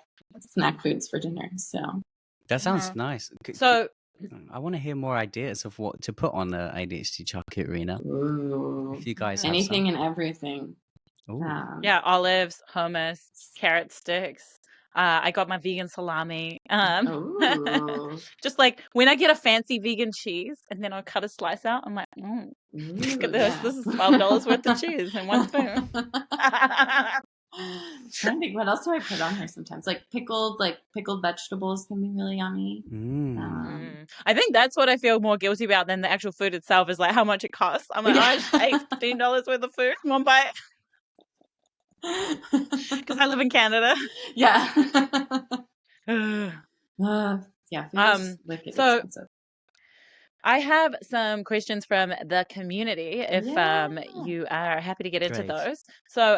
snack foods for dinner. So that sounds nice. So I want to hear more ideas of what to put on the ADHD charcuterie now. If you guys have anything and everything. Olives, hummus, carrot sticks. I got my vegan salami. Just like when I get a fancy vegan cheese and then I'll cut a slice out, I'm like, look at this. This is $12 worth of cheese in one spoon. Trying to think, what else do I put on here sometimes? Like pickled vegetables can be really yummy. I think that's what I feel more guilty about than the actual food itself, is like how much it costs. I'm like, I just ate $15 worth of food in one bite. Because I live in Canada. Yeah. Food is so expensive. I have some questions from the community if you are happy to get into those. So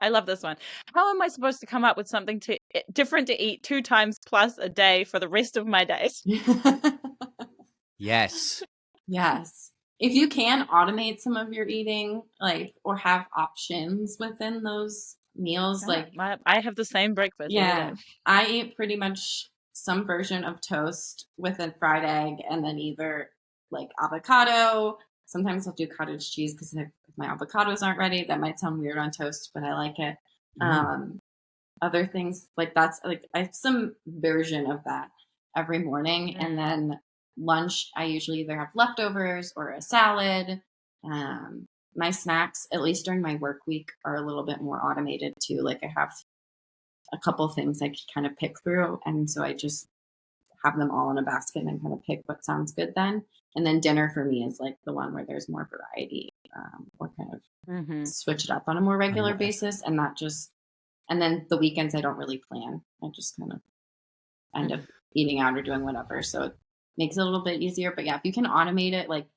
I love this one. How am I supposed to come up with something different to eat 2 times plus a day for the rest of my days? Yes. If you can automate some of your eating, like, or have options within those meals, like I have the same breakfast every day. I eat pretty much some version of toast with a fried egg, and then either like avocado. Sometimes I'll do cottage cheese because if my avocados aren't ready, that might sound weird on toast, but I like it. Other things like that's like I have some version of that every morning, and then lunch I usually either have leftovers or a salad. My snacks, at least during my work week, are a little bit more automated too. Like I have a couple things I can kind of pick through, and so I just have them all in a basket and kind of pick what sounds good then. And then dinner for me is like the one where there's more variety, or kind of switch it up on a more regular basis, and not just. And then the weekends I don't really plan. I just kind of end up eating out or doing whatever. So it makes it a little bit easier. But yeah, if you can automate it, like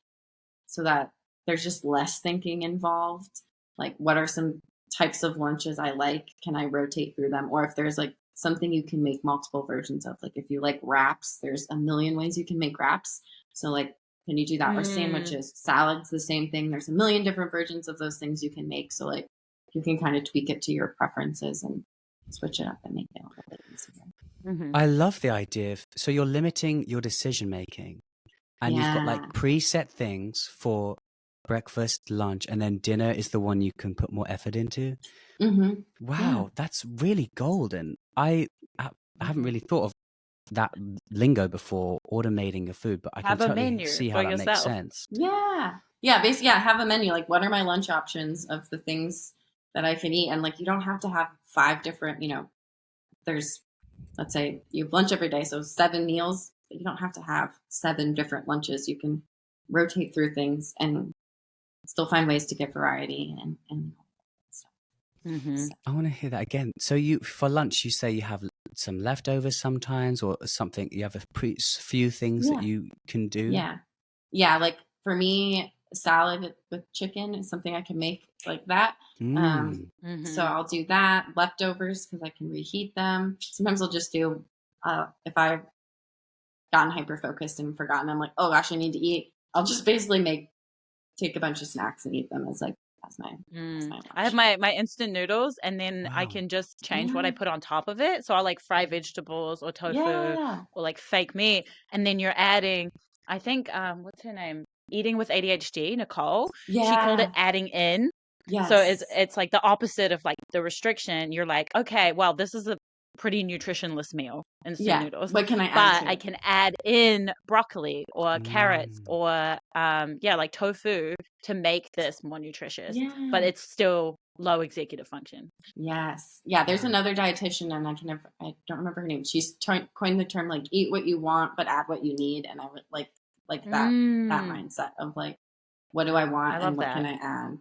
so that there's just less thinking involved. Like what are some types of lunches I like? Can I rotate through them? Or if there's like something you can make multiple versions of, like if you like wraps, there's a million ways you can make wraps. So like, can you do that? Or sandwiches, salads, the same thing. There's a million different versions of those things you can make. So like you can kind of tweak it to your preferences and switch it up and make it a little bit easier. I love the idea of, so you're limiting your decision making. and you've got like Yeah. preset things for breakfast, lunch, and then dinner is the one you can put more effort into. Mm-hmm. Wow, that's really golden. I haven't really thought of that lingo before, automating your food, but I can Have a totally menu see for how that makes yourself. sense. Yeah. Yeah. Basically, yeah, have a menu. Like, what are my lunch options of the things that I can eat? And like, you don't have to have 5 different, there's, let's say you have lunch every day, so 7 meals. But you don't have to have 7 different lunches. You can rotate through things and still find ways to get variety and stuff. Mm-hmm. I want to hear that again. So for lunch, you say you have some leftovers sometimes, or something. You have few things that Yeah. you can do. Yeah. Yeah. Like for me, salad with chicken is something I can make like that. So I'll do that. Leftovers, because I can reheat them. Sometimes I'll just do, if I've gotten hyper focused and forgotten, I'm like, oh gosh, I need to eat. I'll just basically take a bunch of snacks and eat them as my lunch. I have my instant noodles, and then I Wow. can just change what I put on top of it. So I like fry vegetables or tofu Yeah. or like fake meat, and then you're adding, I think, what's her name? Eating with ADHD, Nicole. She called it Yeah. adding in. Yes. So it's like the opposite of like the restriction. You're like, okay, well, this is a pretty nutritionless meal, instant noodles. What can I add But to I it? can add in broccoli or carrots or like tofu to make this more nutritious. Yeah. But it's still low executive function. Yes. Yeah. There's another dietitian, and I don't remember her name. She's coined the term like eat what you want, but add what you need. And I would like that mindset of like, what do I want, and what can I add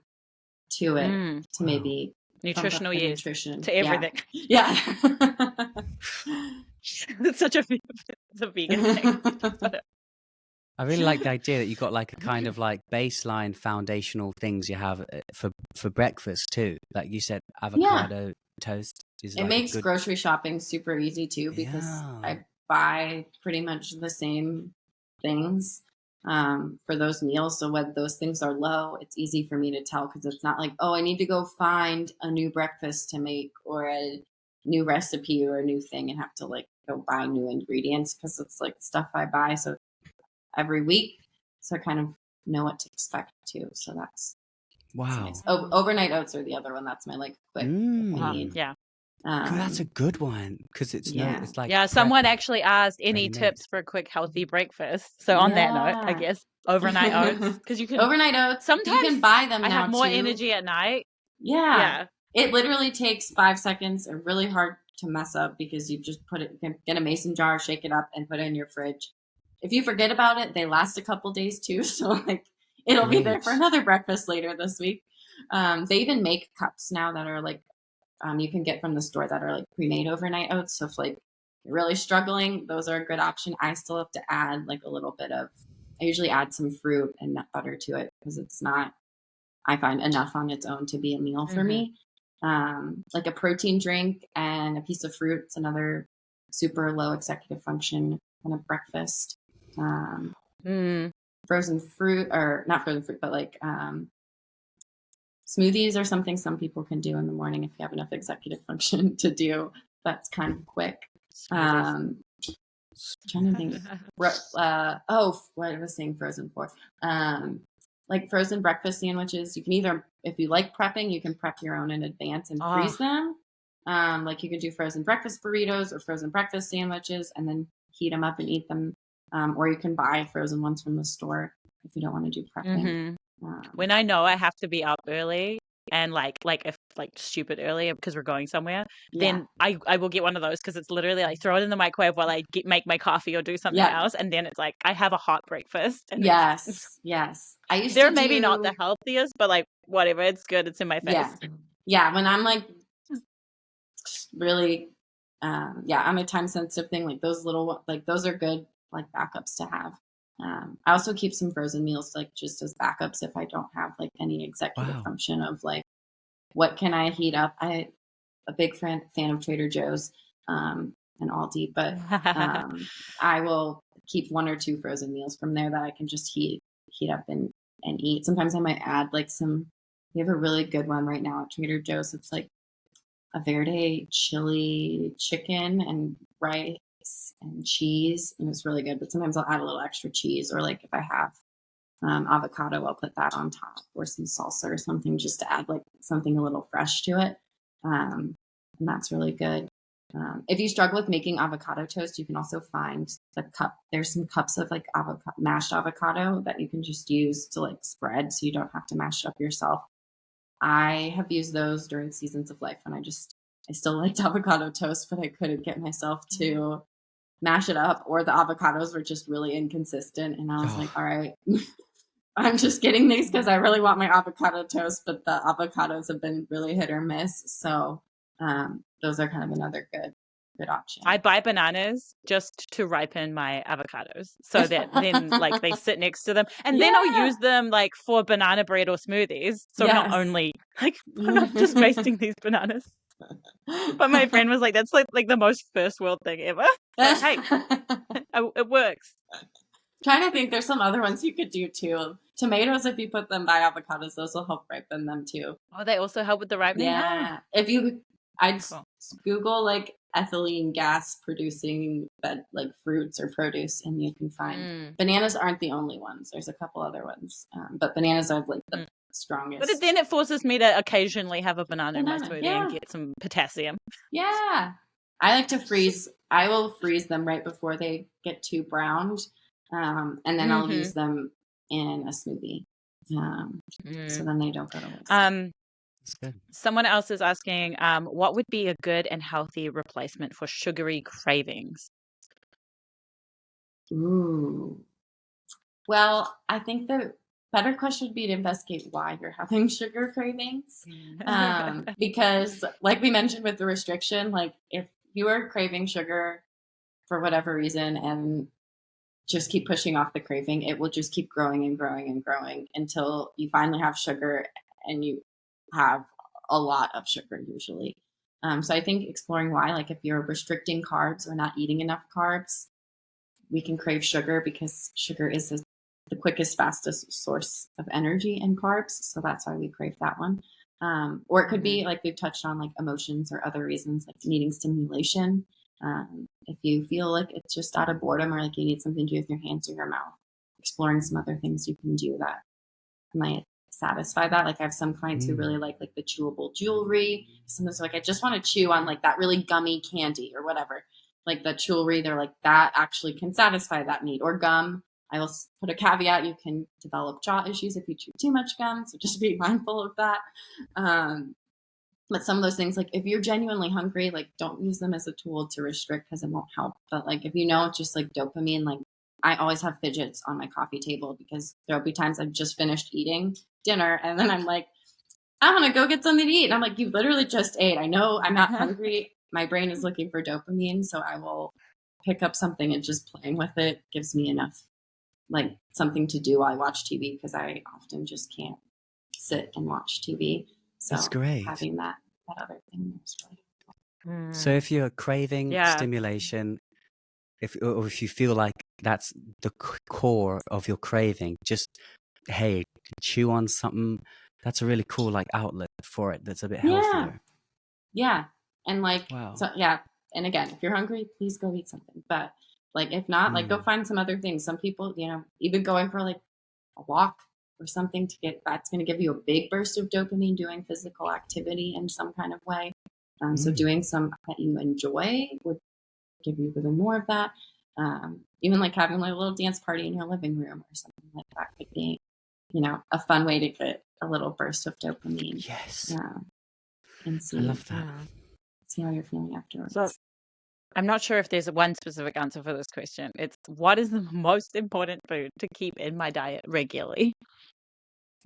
to it to maybe nutritional yeast nutrition to everything. Yeah. It's such a vegan thing. I really like the idea that you got like a kind of like baseline foundational things you have for breakfast too. Like you said, avocado toast is it makes grocery shopping super easy too, because I buy pretty much the same things for those meals. So when those things are low, it's easy for me to tell, because it's not like, oh, I need to go find a new breakfast to make or a new recipe or a new thing and have to like go buy new ingredients, because it's like stuff I buy so every week. So I kind of know what to expect too. So that's nice. Overnight oats are the other one. That's my like quick need. Yeah. That's a good one, because it's like someone actually asked any tips for a quick healthy breakfast. So on that note, I guess overnight oats, because you can overnight oats. Sometimes you can buy them. I now have more too. energy at night. Yeah. It literally takes 5 seconds and really hard to mess up, because you just get a mason jar, shake it up, and put it in your fridge. If you forget about it, they last a couple days too. So like it'll be there for another breakfast later this week. They even make cups now that are like you can get from the store that are like pre-made overnight oats. So if like you're really struggling, those are a good option. I still have to add like a little bit of, I usually add some fruit and nut butter to it, because it's not, I find, enough on its own to be a meal for me. Like a protein drink and a piece of fruit. It's another super low executive function kind of breakfast. Frozen fruit, or not frozen fruit, but like smoothies are something some people can do in the morning if you have enough executive function to do. That's kind of quick. Trying to think. What I was saying frozen for. Like frozen breakfast sandwiches. You can either, if you like prepping, you can prep your own in advance and freeze them. Like you could do frozen breakfast burritos or frozen breakfast sandwiches and then heat them up and eat them. Or you can buy frozen ones from the store if you don't want to do prepping. When I know I have to be up early and like if like stupid early because we're going somewhere, then I will get one of those, because it's literally like throw it in the microwave while I make my coffee or do something else, and then it's like I have a hot breakfast. And yes. I used to maybe not the healthiest, but like whatever, it's good. It's in my face. Yeah. When I'm like really, I'm a time sensitive thing. Like those little, like those are good like backups to have. I also keep some frozen meals like just as backups if I don't have like any executive function of like, what can I heat up? I'm a big fan of Trader Joe's and Aldi, but I will keep 1 or 2 frozen meals from there that I can just heat up and eat. Sometimes I might add like we have a really good one right now at Trader Joe's. It's like a verde chili chicken and rice rice and cheese, and it's really good. But sometimes I'll add a little extra cheese, or like if I have avocado, I'll put that on top, or some salsa or something, just to add like something a little fresh to it. And that's really good. If you struggle with making avocado toast, you can also find the cup. There's some cups of like mashed avocado that you can just use to like spread, so you don't have to mash it up yourself. I have used those during seasons of life when I still liked avocado toast, but I couldn't get myself to mash it up, or the avocados were just really inconsistent. And I was like, all right, I'm just getting these because I really want my avocado toast, but the avocados have been really hit or miss. So those are kind of another good option. I buy bananas just to ripen my avocados, so that then like they sit next to them, and then I'll use them like for banana bread or smoothies. So I'm not only like I'm not just wasting these bananas. But my friend was like, "That's like the most first world thing ever." But hey, it works. Trying to think, there's some other ones you could do too. Tomatoes, if you put them by avocados, those will help ripen them too. Oh, they also help with the ripening. Yeah, I'd Google like ethylene gas producing like fruits or produce, and you can find bananas aren't the only ones. There's a couple other ones, but bananas are like the strongest. But then it forces me to occasionally have a banana in my smoothie and get some potassium. Yeah, I like to freeze. I will freeze them right before they get too browned, and then I'll use them in a smoothie, so then they don't go to waste. That's good. Someone else is asking, what would be a good and healthy replacement for sugary cravings? Ooh. Well, I think the better question would be to investigate why you're having sugar cravings. Because like we mentioned with the restriction, like if you are craving sugar for whatever reason and just keep pushing off the craving, it will just keep growing and growing and growing until you finally have sugar, and you have a lot of sugar usually. So I think exploring why, like if you're restricting carbs or not eating enough carbs, we can crave sugar because sugar is the quickest, fastest source of energy and carbs. So that's why we crave that one. Or it could be like we've touched on, like emotions or other reasons, like needing stimulation. If you feel like it's just out of boredom, or like you need something to do with your hands or your mouth, exploring some other things you can do that might satisfy that. Like I have some clients who really like the chewable jewelry. Sometimes like I just want to chew on like that really gummy candy or whatever. Like the jewelry, they're like, that actually can satisfy that need. Or gum. I will put a caveat: you can develop jaw issues if you chew too much gum, so just be mindful of that. But some of those things, like if you're genuinely hungry, like don't use them as a tool to restrict because it won't help. But like if you know it's just like dopamine, like I always have fidgets on my coffee table because there'll be times I've just finished eating dinner and then I'm like, I want to go get something to eat. And I'm like, you literally just ate. I know I'm not hungry. My brain is looking for dopamine. So I will pick up something, and just playing with it gives me enough, like something to do while I watch TV, because I often just can't sit and watch TV. So that's great. Having that other thing is really helpful. So if you're craving stimulation, if you feel like that's the core of your craving, just chew on something. That's a really cool like outlet for it. That's a bit healthier. Yeah, and like and again, if you're hungry, please go eat something. But like if not, like go find some other things. Some people, even going for like a walk or something that's going to give you a big burst of dopamine. Doing physical activity in some kind of way. So doing some that you enjoy would give you even more of that. Even like having like a little dance party in your living room or something like that could be, a fun way to get a little burst of dopamine. Yes. And see, I love that. See how you're feeling afterwards. So I'm not sure if there's one specific answer for this question. It's, what is the most important food to keep in my diet regularly?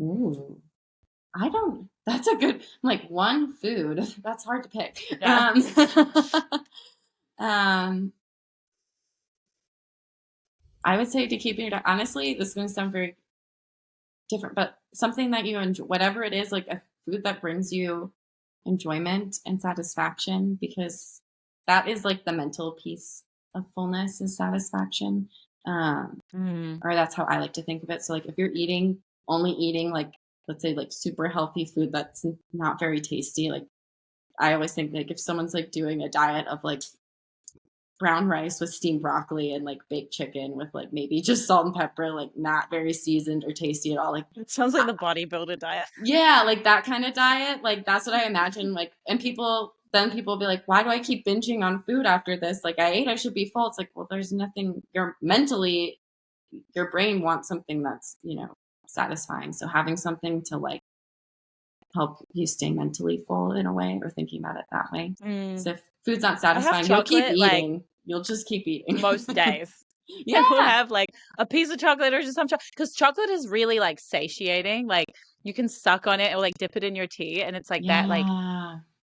Ooh. That's a good, like one food. That's hard to pick. Yeah. I would say to keep your, honestly, this is going to sound very different, but something that you enjoy, whatever it is, like a food that brings you enjoyment and satisfaction, because that is like the mental piece of fullness is satisfaction. Or that's how I like to think of it. So like if you're only eating like, let's say like super healthy food that's not very tasty, like I always think like if someone's like doing a diet of like brown rice with steamed broccoli and like baked chicken with like maybe just salt and pepper, like not very seasoned or tasty at all. Like It sounds like the bodybuilder diet. yeah, like that kind of diet. Like that's what I imagine. Like, and people will be like, why do I keep binging on food after this? Like I ate, I should be full. It's like, well, there's nothing. Your brain wants something that's, satisfying. So having something to like help you stay mentally full in a way, or thinking about it that way. So if food's not satisfying, you'll keep eating. Like, you'll just keep eating most days. Yeah, we'll have like a piece of chocolate or just some chocolate, because chocolate is really like satiating. Like you can suck on it or like dip it in your tea, and it's like that. Like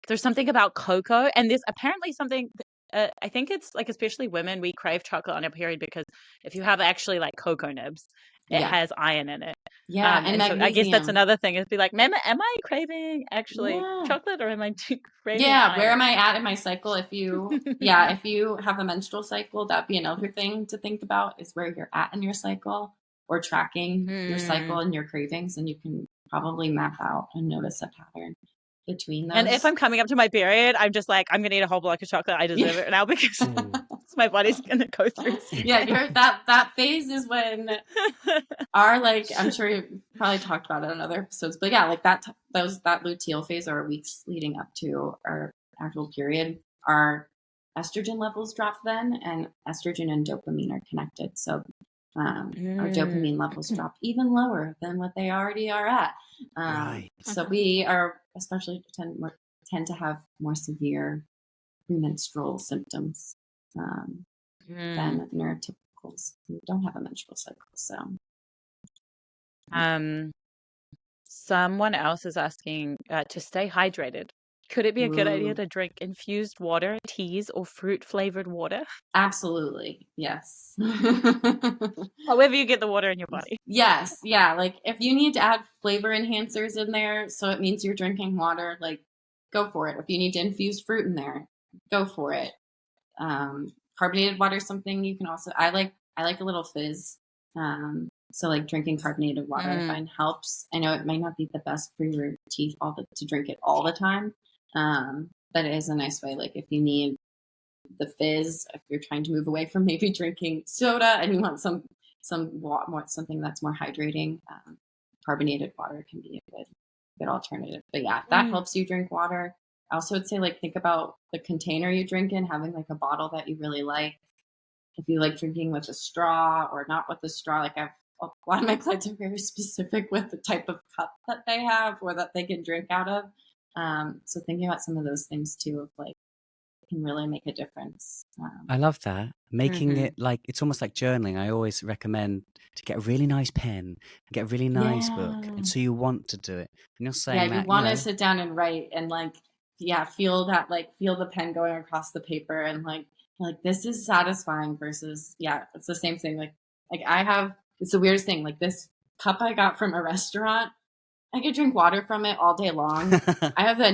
there's something about cocoa, and there's apparently something. I think it's like, especially women, we crave chocolate on our period because if you have actually like cocoa nibs, it has iron in it. Yeah, and magnesium. So I guess that's another thing, is be like, am I craving actually chocolate, or am I craving iron? Where am I at in my cycle? If you if you have a menstrual cycle, that'd be another thing to think about, is where you're at in your cycle, or tracking your cycle and your cravings, and you can probably map out and notice a pattern between those. And if I'm coming up to my period, I'm just like, I'm gonna eat a whole block of chocolate. I deserve it now, because my body's gonna go through. That phase is when our, like, I'm sure you've probably talked about it in other episodes, but yeah, like that luteal phase, or weeks leading up to our actual period, our estrogen levels drop then, and estrogen and dopamine are connected. So our dopamine levels drop even lower than what they already are at. So we are especially tend to have more severe premenstrual symptoms than neurotypicals who don't have a menstrual cycle. So, someone else is asking to stay hydrated. Could it be a good idea to drink infused water, teas, or fruit-flavored water? Absolutely, yes. However you get the water in your body. Yes, yeah. Like if you need to add flavor enhancers in there, so it means you're drinking water, like go for it. If you need to infuse fruit in there, go for it. Carbonated water is something you can also. I like a little fizz. So like drinking carbonated water, I find helps. I know it might not be the best for your teeth to drink it all the time. But it is a nice way. Like if you need the fizz, if you're trying to move away from maybe drinking soda and you want something that's more hydrating, carbonated water can be a good alternative. But yeah, that helps you drink water. I also would say, like, think about the container you drink in, having like a bottle that you really like. If you like drinking with a straw or not with a straw, like a lot of my clients are very specific with the type of cup that they have or that they can drink out of. So thinking about some of those things too, of like, can really make a difference. I love that. Making it like, it's almost like journaling. I always recommend to get a really nice pen, get a really nice book. And so you want to do it. And you're saying that, you want to sit down and write and like, feel the pen going across the paper, and like this is satisfying versus, it's the same thing. Like it's the weirdest thing. Like this cup I got from a restaurant, I could drink water from it all day long. I have a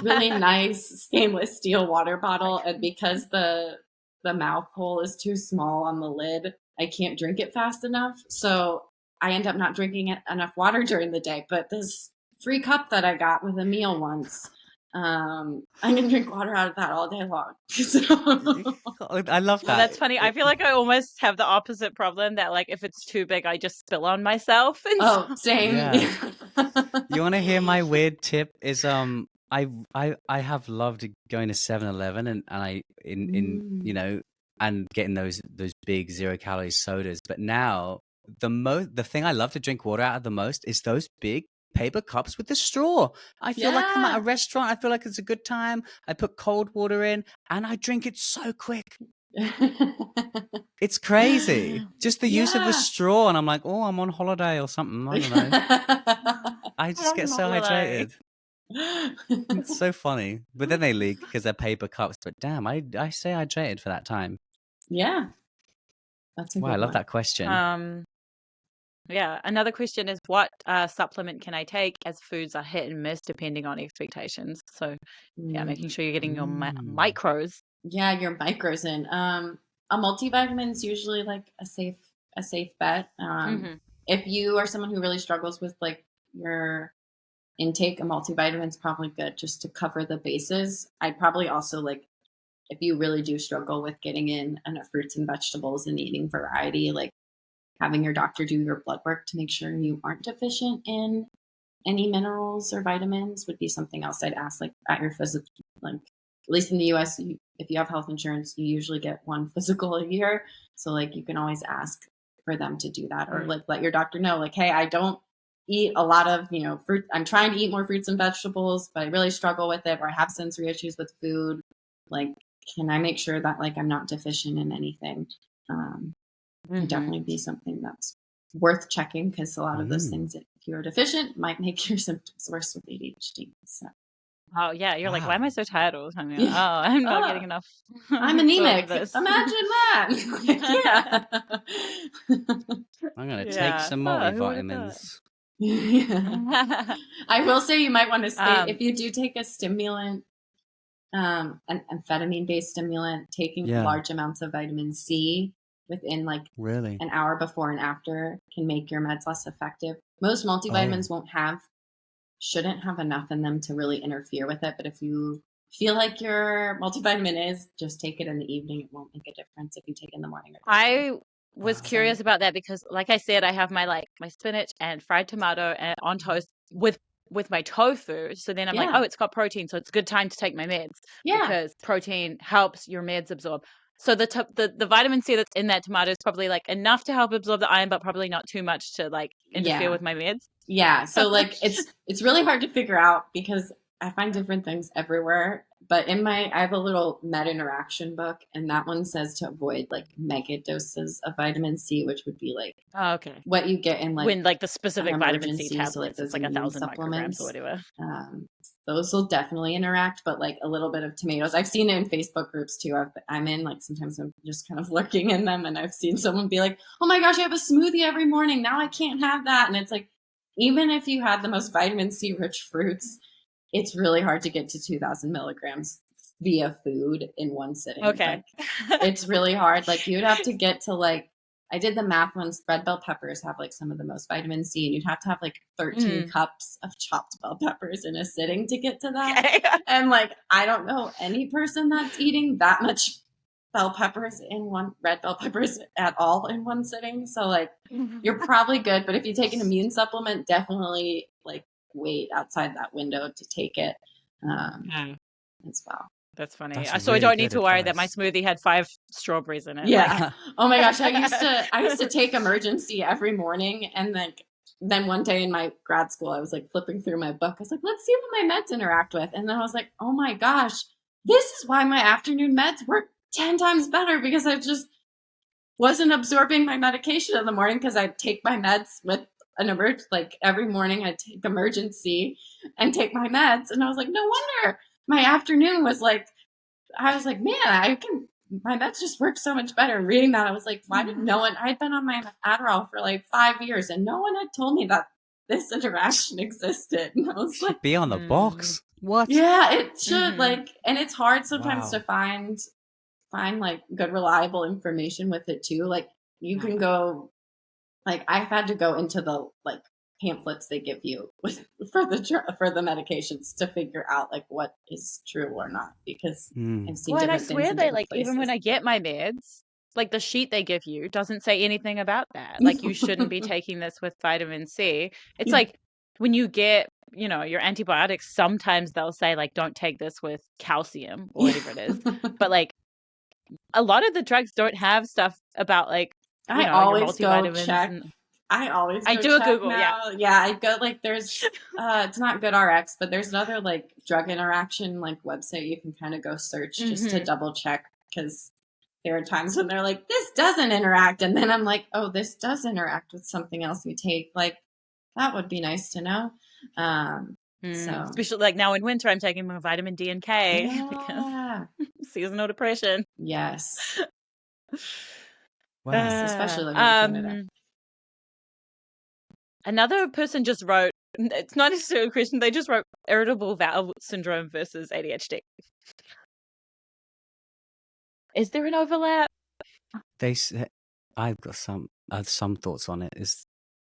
really nice stainless steel water bottle, and because the mouth hole is too small on the lid, I can't drink it fast enough. So I end up not drinking enough water during the day. But this free cup that I got with a meal once, I can drink water out of that all day long. I love that. Well, that's funny. I feel like I almost have the opposite problem, that like if it's too big, I just spill on myself. Same. Yeah. You want to hear my weird tip? Is I have loved going to 7-Eleven and I and getting those big 0-calorie sodas. But now the thing I love to drink water out of the most is those big paper cups with the straw. I feel like I'm at a restaurant. I feel like it's a good time. I put cold water in and I drink it so quick. It's crazy. Just the use of the straw, and I'm like, oh, I'm on holiday or something. I don't know. I just get so hydrated. It's so funny. But then they leak because they're paper cups. But damn, I stay hydrated for that time. Yeah. That's a good I love one. that question. Another question is, what supplement can I take, as foods are hit and miss depending on expectations? So making sure you're getting your micros. Yeah, your micros in. A multivitamin is usually like a safe bet. If you are someone who really struggles with like your intake, a multivitamin is probably good just to cover the bases. I'd probably also, like, if you really do struggle with getting in enough fruits and vegetables and eating variety, like having your doctor do your blood work to make sure you aren't deficient in any minerals or vitamins would be something else I'd ask, like at your physical, like at least in the US, if you have health insurance, you usually get one physical a year. So like you can always ask for them to do that, or like let your doctor know, like, hey, I don't eat a lot of, fruit. I'm trying to eat more fruits and vegetables, but I really struggle with it, or I have sensory issues with food. Like, can I make sure that like I'm not deficient in anything? Would definitely be something that's worth checking, because a lot of those things, if you're deficient, might make your symptoms worse with ADHD. So. Oh yeah, you're like, why am I so tired all the time? Yeah. I'm not getting enough. I'm anemic. Imagine that. I'm gonna take some multivitamins. I will say you might want to stay if you do take a stimulant, an amphetamine-based stimulant, taking large amounts of vitamin C within like an hour before and after can make your meds less effective. Most multivitamins shouldn't have enough in them to really interfere with it. But if you feel like your multivitamin just take it in the evening. It won't make a difference if you take it in the morning. I was curious about that because, like I said, I have my spinach and fried tomato and on toast with my tofu. So then I'm like, oh, it's got protein, so it's a good time to take my meds because protein helps your meds absorb. So the vitamin C that's in that tomato is probably like enough to help absorb the iron, but probably not too much to like interfere with my meds. Yeah. So like it's really hard to figure out because I find different things everywhere. But I have a little med interaction book, and that one says to avoid like mega doses of vitamin C, which would be like what you get in like when like the specific vitamin C tablets, so like it's like 1,000 micrograms or whatever. Those will definitely interact, but like a little bit of tomatoes. I've seen it in Facebook groups too. I'm in like sometimes I'm just kind of lurking in them, and I've seen someone be like, "Oh my gosh, I have a smoothie every morning. Now I can't have that." And it's like, even if you had the most vitamin C rich fruits, it's really hard to get to 2,000 milligrams via food in one sitting. Okay. Like, it's really hard. Like you'd have to get to like, I did the math once, red bell peppers have like some of the most vitamin C, and you'd have to have like 13 cups of chopped bell peppers in a sitting to get to that. Okay. And like, I don't know any person that's eating that much red bell peppers at all in one sitting. So like, you're probably good. But if you take an immune supplement, definitely like wait outside that window to take it as well. That's funny. So I don't need to worry that my smoothie had 5 strawberries in it. Yeah. Oh my gosh. I used to take emergency every morning, and then one day in my grad school, I was like flipping through my book. I was like, let's see what my meds interact with. And then I was like, oh my gosh, this is why my afternoon meds work 10 times better, because I just wasn't absorbing my medication in the morning, because I'd take my meds with like every morning I'd take emergency and take my meds. And I was like, no wonder my afternoon was like, I was like, man, my meds just work so much better. Reading that, I was like, why did no one, I'd been on my Adderall for like 5 years and no one had told me that this interaction existed. And I was like, be on the box. What? Yeah, it should like, and it's hard sometimes to find like good, reliable information with it too. Like you can go, like I've had to go into the like pamphlets they give you for the medications to figure out like what is true or not, because I've seen different I things swear in they different like places. even when I get my meds, like the sheet they give you doesn't say anything about that. Like you shouldn't be taking this with vitamin C. It's like when you get your antibiotics, sometimes they'll say like don't take this with calcium or whatever it is, but like a lot of the drugs don't have stuff about like I always go check. I do a Google now. Yeah, I go like there's it's not GoodRx, but there's another like drug interaction like website you can kind of go search just to double check, because there are times when they're like, this doesn't interact, and then I'm like, oh, this does interact with something else we take. Like that would be nice to know. So especially like now in winter, I'm taking my vitamin D and K because seasonal depression. Yes. Wow. Especially living in Canada. Another person just wrote, it's not necessarily a question, they just wrote irritable bowel syndrome versus ADHD. Is there an overlap? I've got some thoughts on it.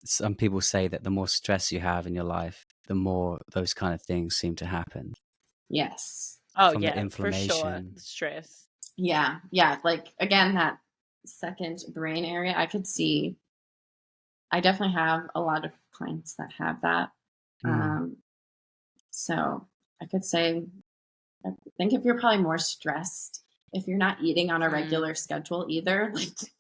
Some people say that the more stress you have in your life, the more those kind of things seem to happen. Yes. Oh, from yeah, the inflammation. for sure. Stress. Yeah. Like, again, that second brain area, I definitely have a lot of clients that have that. So I could say, I think if you're probably more stressed, if you're not eating on a regular schedule either, like,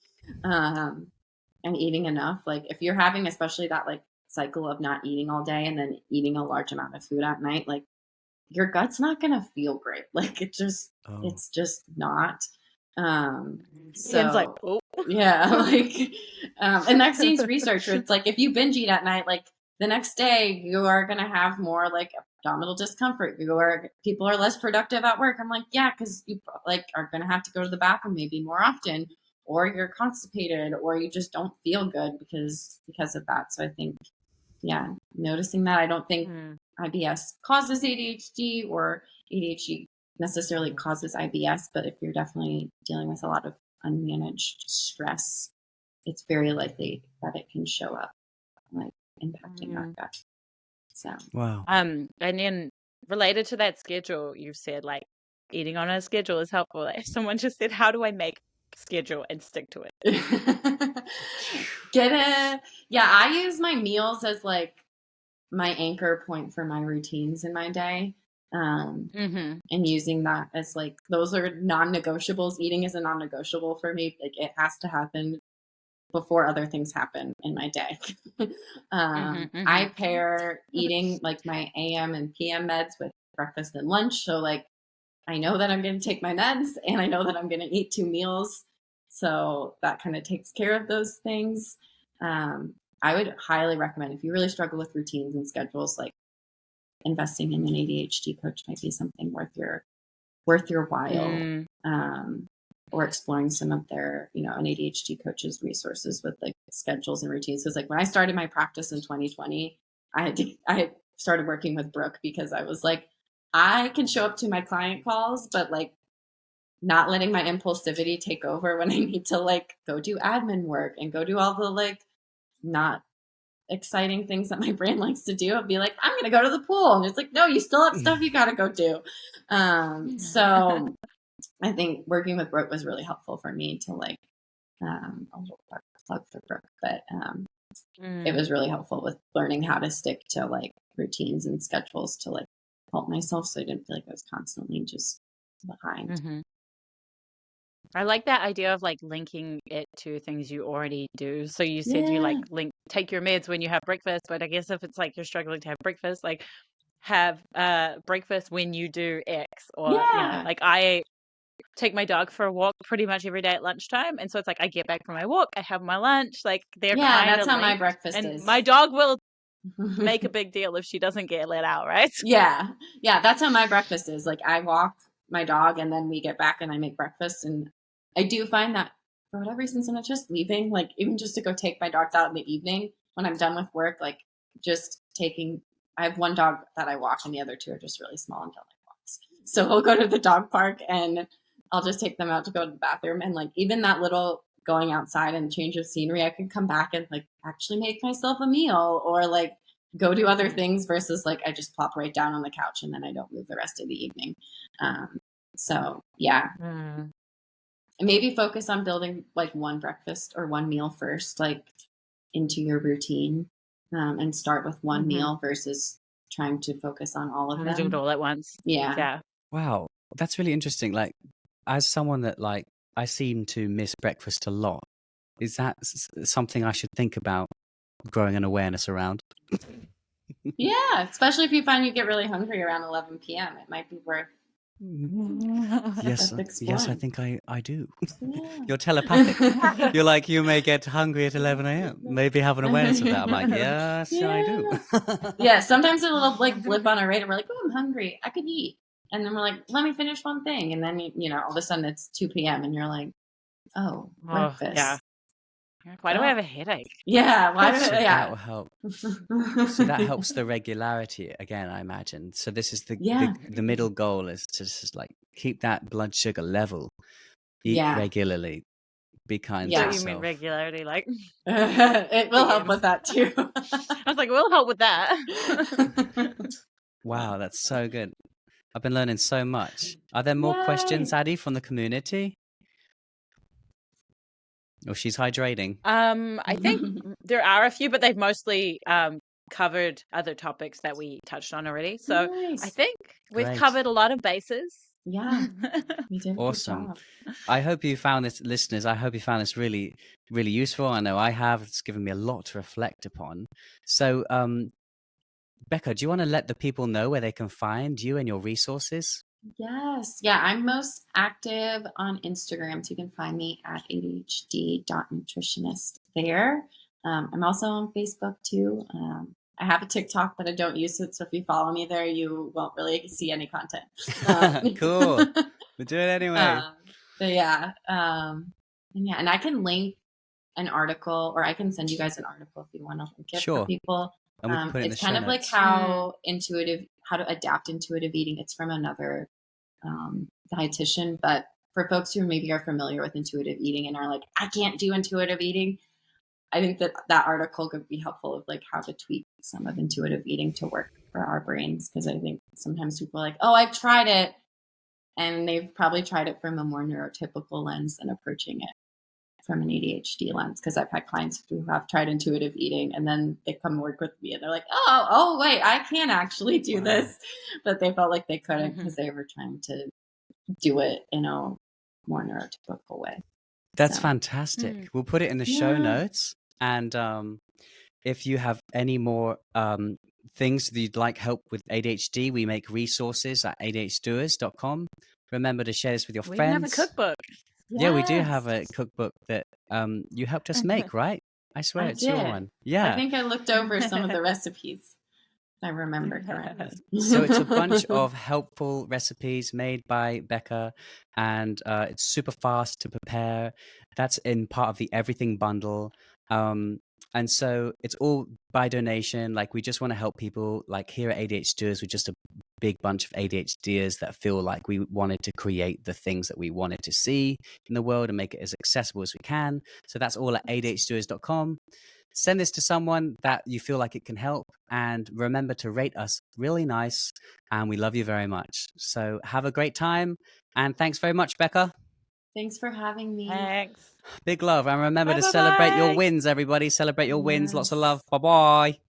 and eating enough, like if you're having especially that like cycle of not eating all day and then eating a large amount of food at night, like your gut's not going to feel great. Like it's just not. Ian's like, So oh. yeah, like, and I've seen research where it's like, if you binge eat at night, like the next day you are going to have more like abdominal discomfort. People are less productive at work. I'm like, yeah, because you like are going to have to go to the bathroom maybe more often, or you're constipated, or you just don't feel good because of that. So I think, yeah, noticing that. I don't think IBS causes ADHD or ADHD necessarily causes IBS, but if you're definitely dealing with a lot of unmanaged stress, it's very likely that it can show up like impacting our gut. So wow. And then related to that schedule, you said like eating on a schedule is helpful. Like, someone just said, how do I make a schedule and stick to it? I use my meals as like my anchor point for my routines in my day. And using that as like, those are non-negotiables. Eating is a non-negotiable for me. Like it has to happen before other things happen in my day. I pair eating like my AM and PM meds with breakfast and lunch. So like, I know that I'm going to take my meds and I know that I'm going to eat 2 meals. So that kind of takes care of those things. I would highly recommend, if you really struggle with routines and schedules, like investing in an ADHD coach might be something worth your while. Or exploring some of their, an ADHD coach's resources with like schedules and routines. Because like when I started my practice in 2020, I had started working with Brooke because I was like, I can show up to my client calls, but like not letting my impulsivity take over when I need to like go do admin work and go do all the like not exciting things that my brain likes to do. I'd be like, I'm going to go to the pool. And it's like, no, you still have stuff you got to go do. So I think working with Brooke was really helpful for me to like, a little plug for Brooke, but it was really helpful with learning how to stick to like routines and schedules to like help myself. So I didn't feel like I was constantly just behind. I like that idea of like linking it to things you already do. So you said you like take your meds when you have breakfast, but I guess if it's like you're struggling to have breakfast, like have breakfast when you do X, or like I take my dog for a walk pretty much every day at lunchtime, and so it's like I get back from my walk, I have my lunch, like they're kind of that's how linked. my breakfast and is. My dog will make a big deal if she doesn't get let out, right? Yeah, that's how my breakfast is. Like I walk my dog and then we get back and I make breakfast. And I do find that for whatever reason, sometimes just leaving, like even just to go take my dogs out in the evening when I'm done with work, like just I have 1 dog that I walk and the other 2 are just really small and don't like walks. So we'll go to the dog park and I'll just take them out to go to the bathroom. And like even that little going outside and change of scenery, I could come back and like actually make myself a meal or like go do other things versus like I just plop right down on the couch and then I don't move the rest of the evening. So yeah, maybe focus on building like 1 breakfast or 1 meal first, like into your routine, and start with 1 meal versus trying to focus on all of them. Do it all at once. Yeah. Wow, that's really interesting. Like, as someone that like I seem to miss breakfast a lot, is that something I should think about growing an awareness around? Yeah, especially if you find you get really hungry around 11 p.m. It might be worth Yes, exploring. I think I do. Yeah. You're telepathic. You're like, you may get hungry at 11 a.m. Maybe have an awareness of that. I'm like, yes, I do. Yeah, sometimes it'll like blip on our radar. We're like, oh, I'm hungry. I could eat. And then we're like, let me finish one thing. And then, all of a sudden it's 2 p.m. and you're like, oh, breakfast. Yeah. Why do I have a headache? Yeah. That will help. So that helps the regularity again, I imagine. So this is the middle goal is to just like keep that blood sugar level, eat regularly, be kind to yourself. You mean regularity, like it will help with that too. I was like, we'll help with that. Wow, that's so good. I've been learning so much. Are there more questions, Yay. Addie, from the community? Or she's hydrating? I think there are a few, but they've mostly covered other topics that we touched on already. So I Nice. think we've Great. covered a lot of bases. Yeah, you did a good Awesome. job. I hope you found this, listeners. I hope you found this really, really useful. I know I have. It's given me a lot to reflect upon. So, Becca, do you want to let the people know where they can find you and your resources? Yes. Yeah, I'm most active on Instagram, so you can find me at ADHD.nutritionist there. I'm also on Facebook too. I have a TikTok, but I don't use it. So if you follow me there, you won't really see any content. Cool. We'll do it anyway. But yeah. And I can link an article, or I can send you guys an article if you want to link it Sure. for people. And we can put it in the It's kind show of like notes. how to adapt intuitive eating. It's from another dietitian, but for folks who maybe are familiar with intuitive eating and are like, I can't do intuitive eating, I think that article could be helpful of like how to tweak some of intuitive eating to work for our brains. Because I think sometimes people are like, oh, I've tried it, and they've probably tried it from a more neurotypical lens than approaching it from an ADHD lens. Because I've had clients who have tried intuitive eating and then they come work with me and they're like, oh wait, I can actually do this, but they felt like they couldn't because they were trying to do it in a more neurotypical way. That's fantastic. We'll put it in the show notes. And if you have any more things that you'd like help with ADHD, we make resources at ADHDoers.com. Remember to share this with your friends. We have a cookbook. Yeah, we do have a cookbook that you helped us make, right? I swear it's your one. Yeah. I think I looked over some of the recipes. I remember correctly. So it's a bunch of helpful recipes made by Becca, and it's super fast to prepare. That's in part of the Everything bundle. And so it's all by donation. Like, we just want to help people. Like, here at ADHDers, we're just a big bunch of ADHDers that feel like we wanted to create the things that we wanted to see in the world and make it as accessible as we can. So that's all at ADHDers.com. Send this to someone that you feel like it can help. And remember to rate us really nice. And we love you very much. So have a great time. And thanks very much, Becca. Thanks for having me. Thanks. Big love. And remember to celebrate your wins, everybody. Celebrate your wins. Lots of love. Bye-bye.